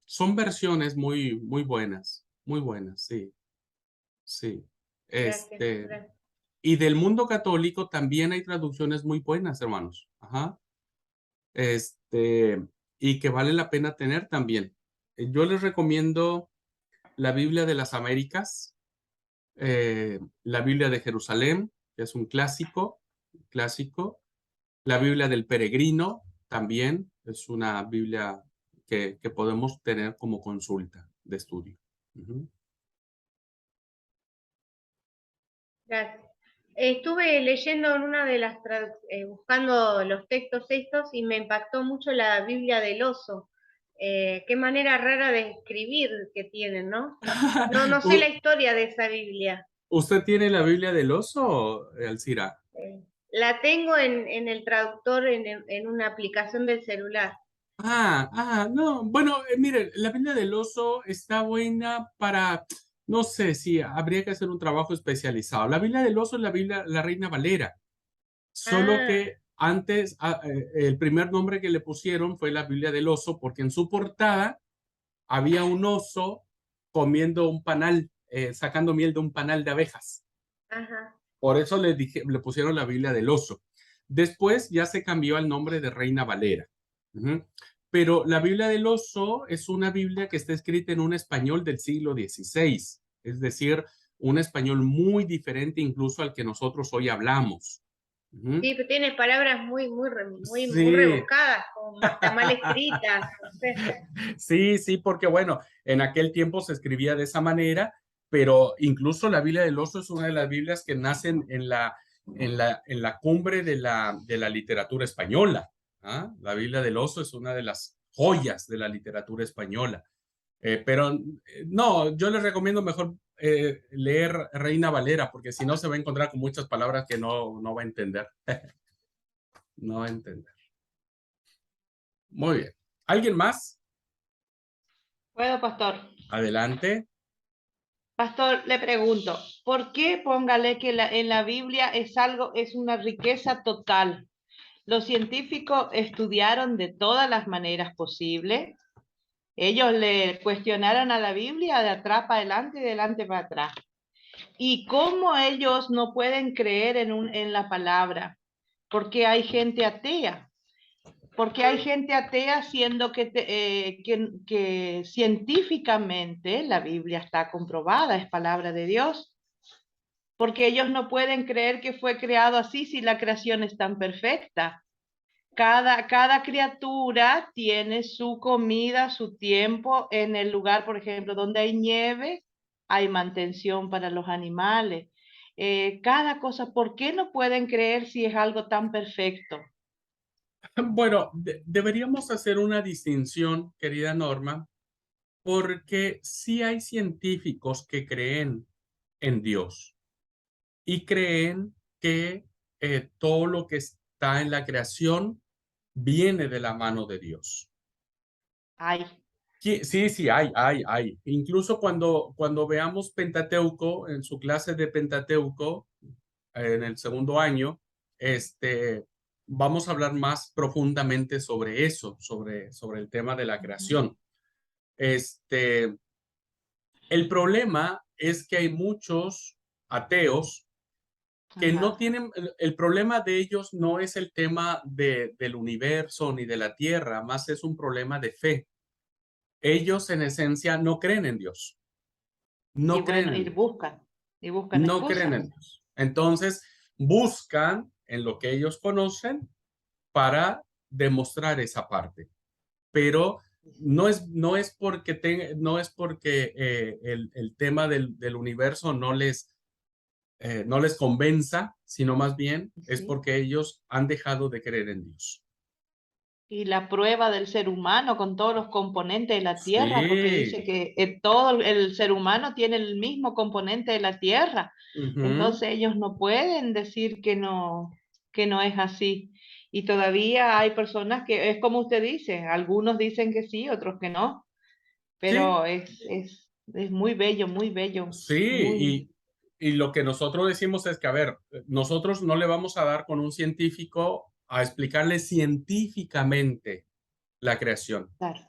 Son versiones muy buenas, sí, sí. Gracias, gracias. Y del mundo católico también hay traducciones muy buenas, hermanos. Ajá. Y que vale la pena tener también. Yo les recomiendo la Biblia de las Américas, la Biblia de Jerusalén, que es un clásico, la Biblia del Peregrino también es una Biblia que podemos tener como consulta de estudio. Uh-huh. Gracias. Estuve leyendo en una de las, buscando los textos estos y me impactó mucho la Biblia del oso. Qué manera rara de escribir que tienen, ¿no? No sé la historia de esa Biblia. ¿Usted tiene la Biblia del oso, Alcira? La tengo en el traductor en una aplicación del celular. No, bueno, mire, la Biblia del oso está buena para, no sé si habría que hacer un trabajo especializado. La Biblia del oso es la Biblia, la Reina Valera, solo que antes, el primer nombre que le pusieron fue la Biblia del oso, porque en su portada había un oso comiendo un panal, sacando miel de un panal de abejas. Ajá. Por eso le pusieron la Biblia del oso. Después ya se cambió al nombre de Reina Valera. Uh-huh. Pero la Biblia del oso es una Biblia que está escrita en un español del siglo XVI, es decir, un español muy diferente incluso al que nosotros hoy hablamos. Uh-huh. Sí, pero tiene palabras muy Sí. rebuscadas, como hasta mal escritas. Sí, porque bueno, en aquel tiempo se escribía de esa manera, pero incluso la Biblia del oso es una de las Biblias que nacen en la cumbre de la literatura española. ¿Ah? La Biblia del oso es una de las joyas de la literatura española. Pero no, yo les recomiendo mejor leer Reina Valera, porque si no se va a encontrar con muchas palabras que no va a entender. No va a entender. Muy bien. ¿Alguien más? ¿Puedo, pastor? Adelante. Pastor, le pregunto, ¿por qué póngale que en la Biblia es una riqueza total? Los científicos estudiaron de todas las maneras posibles. Ellos le cuestionaron a la Biblia de atrás para adelante y de adelante para atrás. ¿Y cómo ellos no pueden creer en la palabra? Porque hay gente atea. Porque hay gente atea siendo que científicamente la Biblia está comprobada, es palabra de Dios. Porque ellos no pueden creer que fue creado así si la creación es tan perfecta. Cada criatura tiene su comida, su tiempo en el lugar, por ejemplo, donde hay nieve, hay mantención para los animales. cada cosa, ¿por qué no pueden creer si es algo tan perfecto? Bueno, deberíamos hacer una distinción, querida Norma, porque sí hay científicos que creen en Dios y creen que todo lo que está en la creación viene de la mano de Dios. Ay, Sí, sí, hay. Incluso cuando veamos Pentateuco, en su clase de Pentateuco, en el segundo año, vamos a hablar más profundamente sobre eso, sobre el tema de la creación. El problema es que hay muchos ateos que no ajá. tienen, el problema de ellos no es el tema del universo ni de la tierra, más es un problema de fe. Ellos en esencia no creen en Dios, Y no creen bueno, en Dios, y buscan no creen excusas. en Dios. Entonces buscan en lo que ellos conocen para demostrar esa parte, pero no es porque el tema del universo no les convenza, sino más bien es Sí. porque ellos han dejado de creer en Dios. Y la prueba del ser humano con todos los componentes de la tierra, porque Sí. dice que todo el ser humano tiene el mismo componente de la tierra. Ujú. Entonces ellos no pueden decir que no es así. Y todavía hay personas que, es como usted dice, algunos dicen que sí, otros que no, Sí, pero es muy bello, muy bello, sí, muy, y lo que nosotros decimos es que, a ver, nosotros no le vamos a dar con un científico a explicarle científicamente la creación, claro,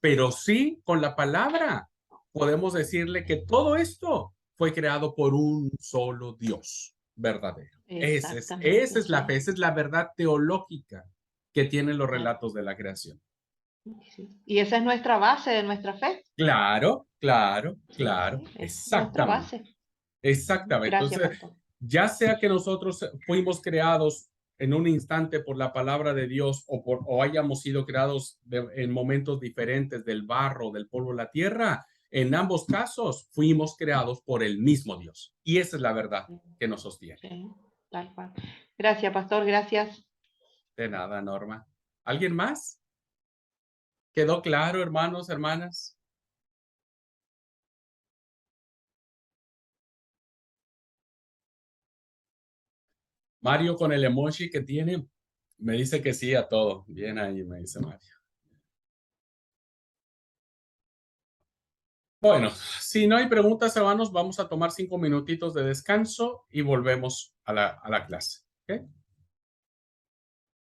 pero sí con la palabra podemos decirle que todo esto fue creado por un solo Dios verdadero. Esa exactamente, es la fe, sí. esa es la verdad teológica que tienen los Claro, relatos de la creación. sí. Y esa es nuestra base de nuestra fe. Claro, claro, Sí, claro, sí, es nuestra exactamente. base. Exactamente. Gracias, Entonces, pastor. ya sea que nosotros fuimos creados en un instante por la palabra de Dios o hayamos sido creados en momentos diferentes del barro, del polvo, la tierra, en ambos casos fuimos creados por el mismo Dios. Y esa es la verdad que nos sostiene. Sí, tal cual. Gracias, pastor, gracias. De nada, Norma. ¿Alguien más? ¿Quedó claro, hermanos, hermanas? Mario con el emoji que tiene me dice que sí a todo. Bien ahí, me dice Mario. Bueno, si no hay preguntas, hermanos, vamos a tomar 5 minutitos de descanso y volvemos a la clase. ¿Ok?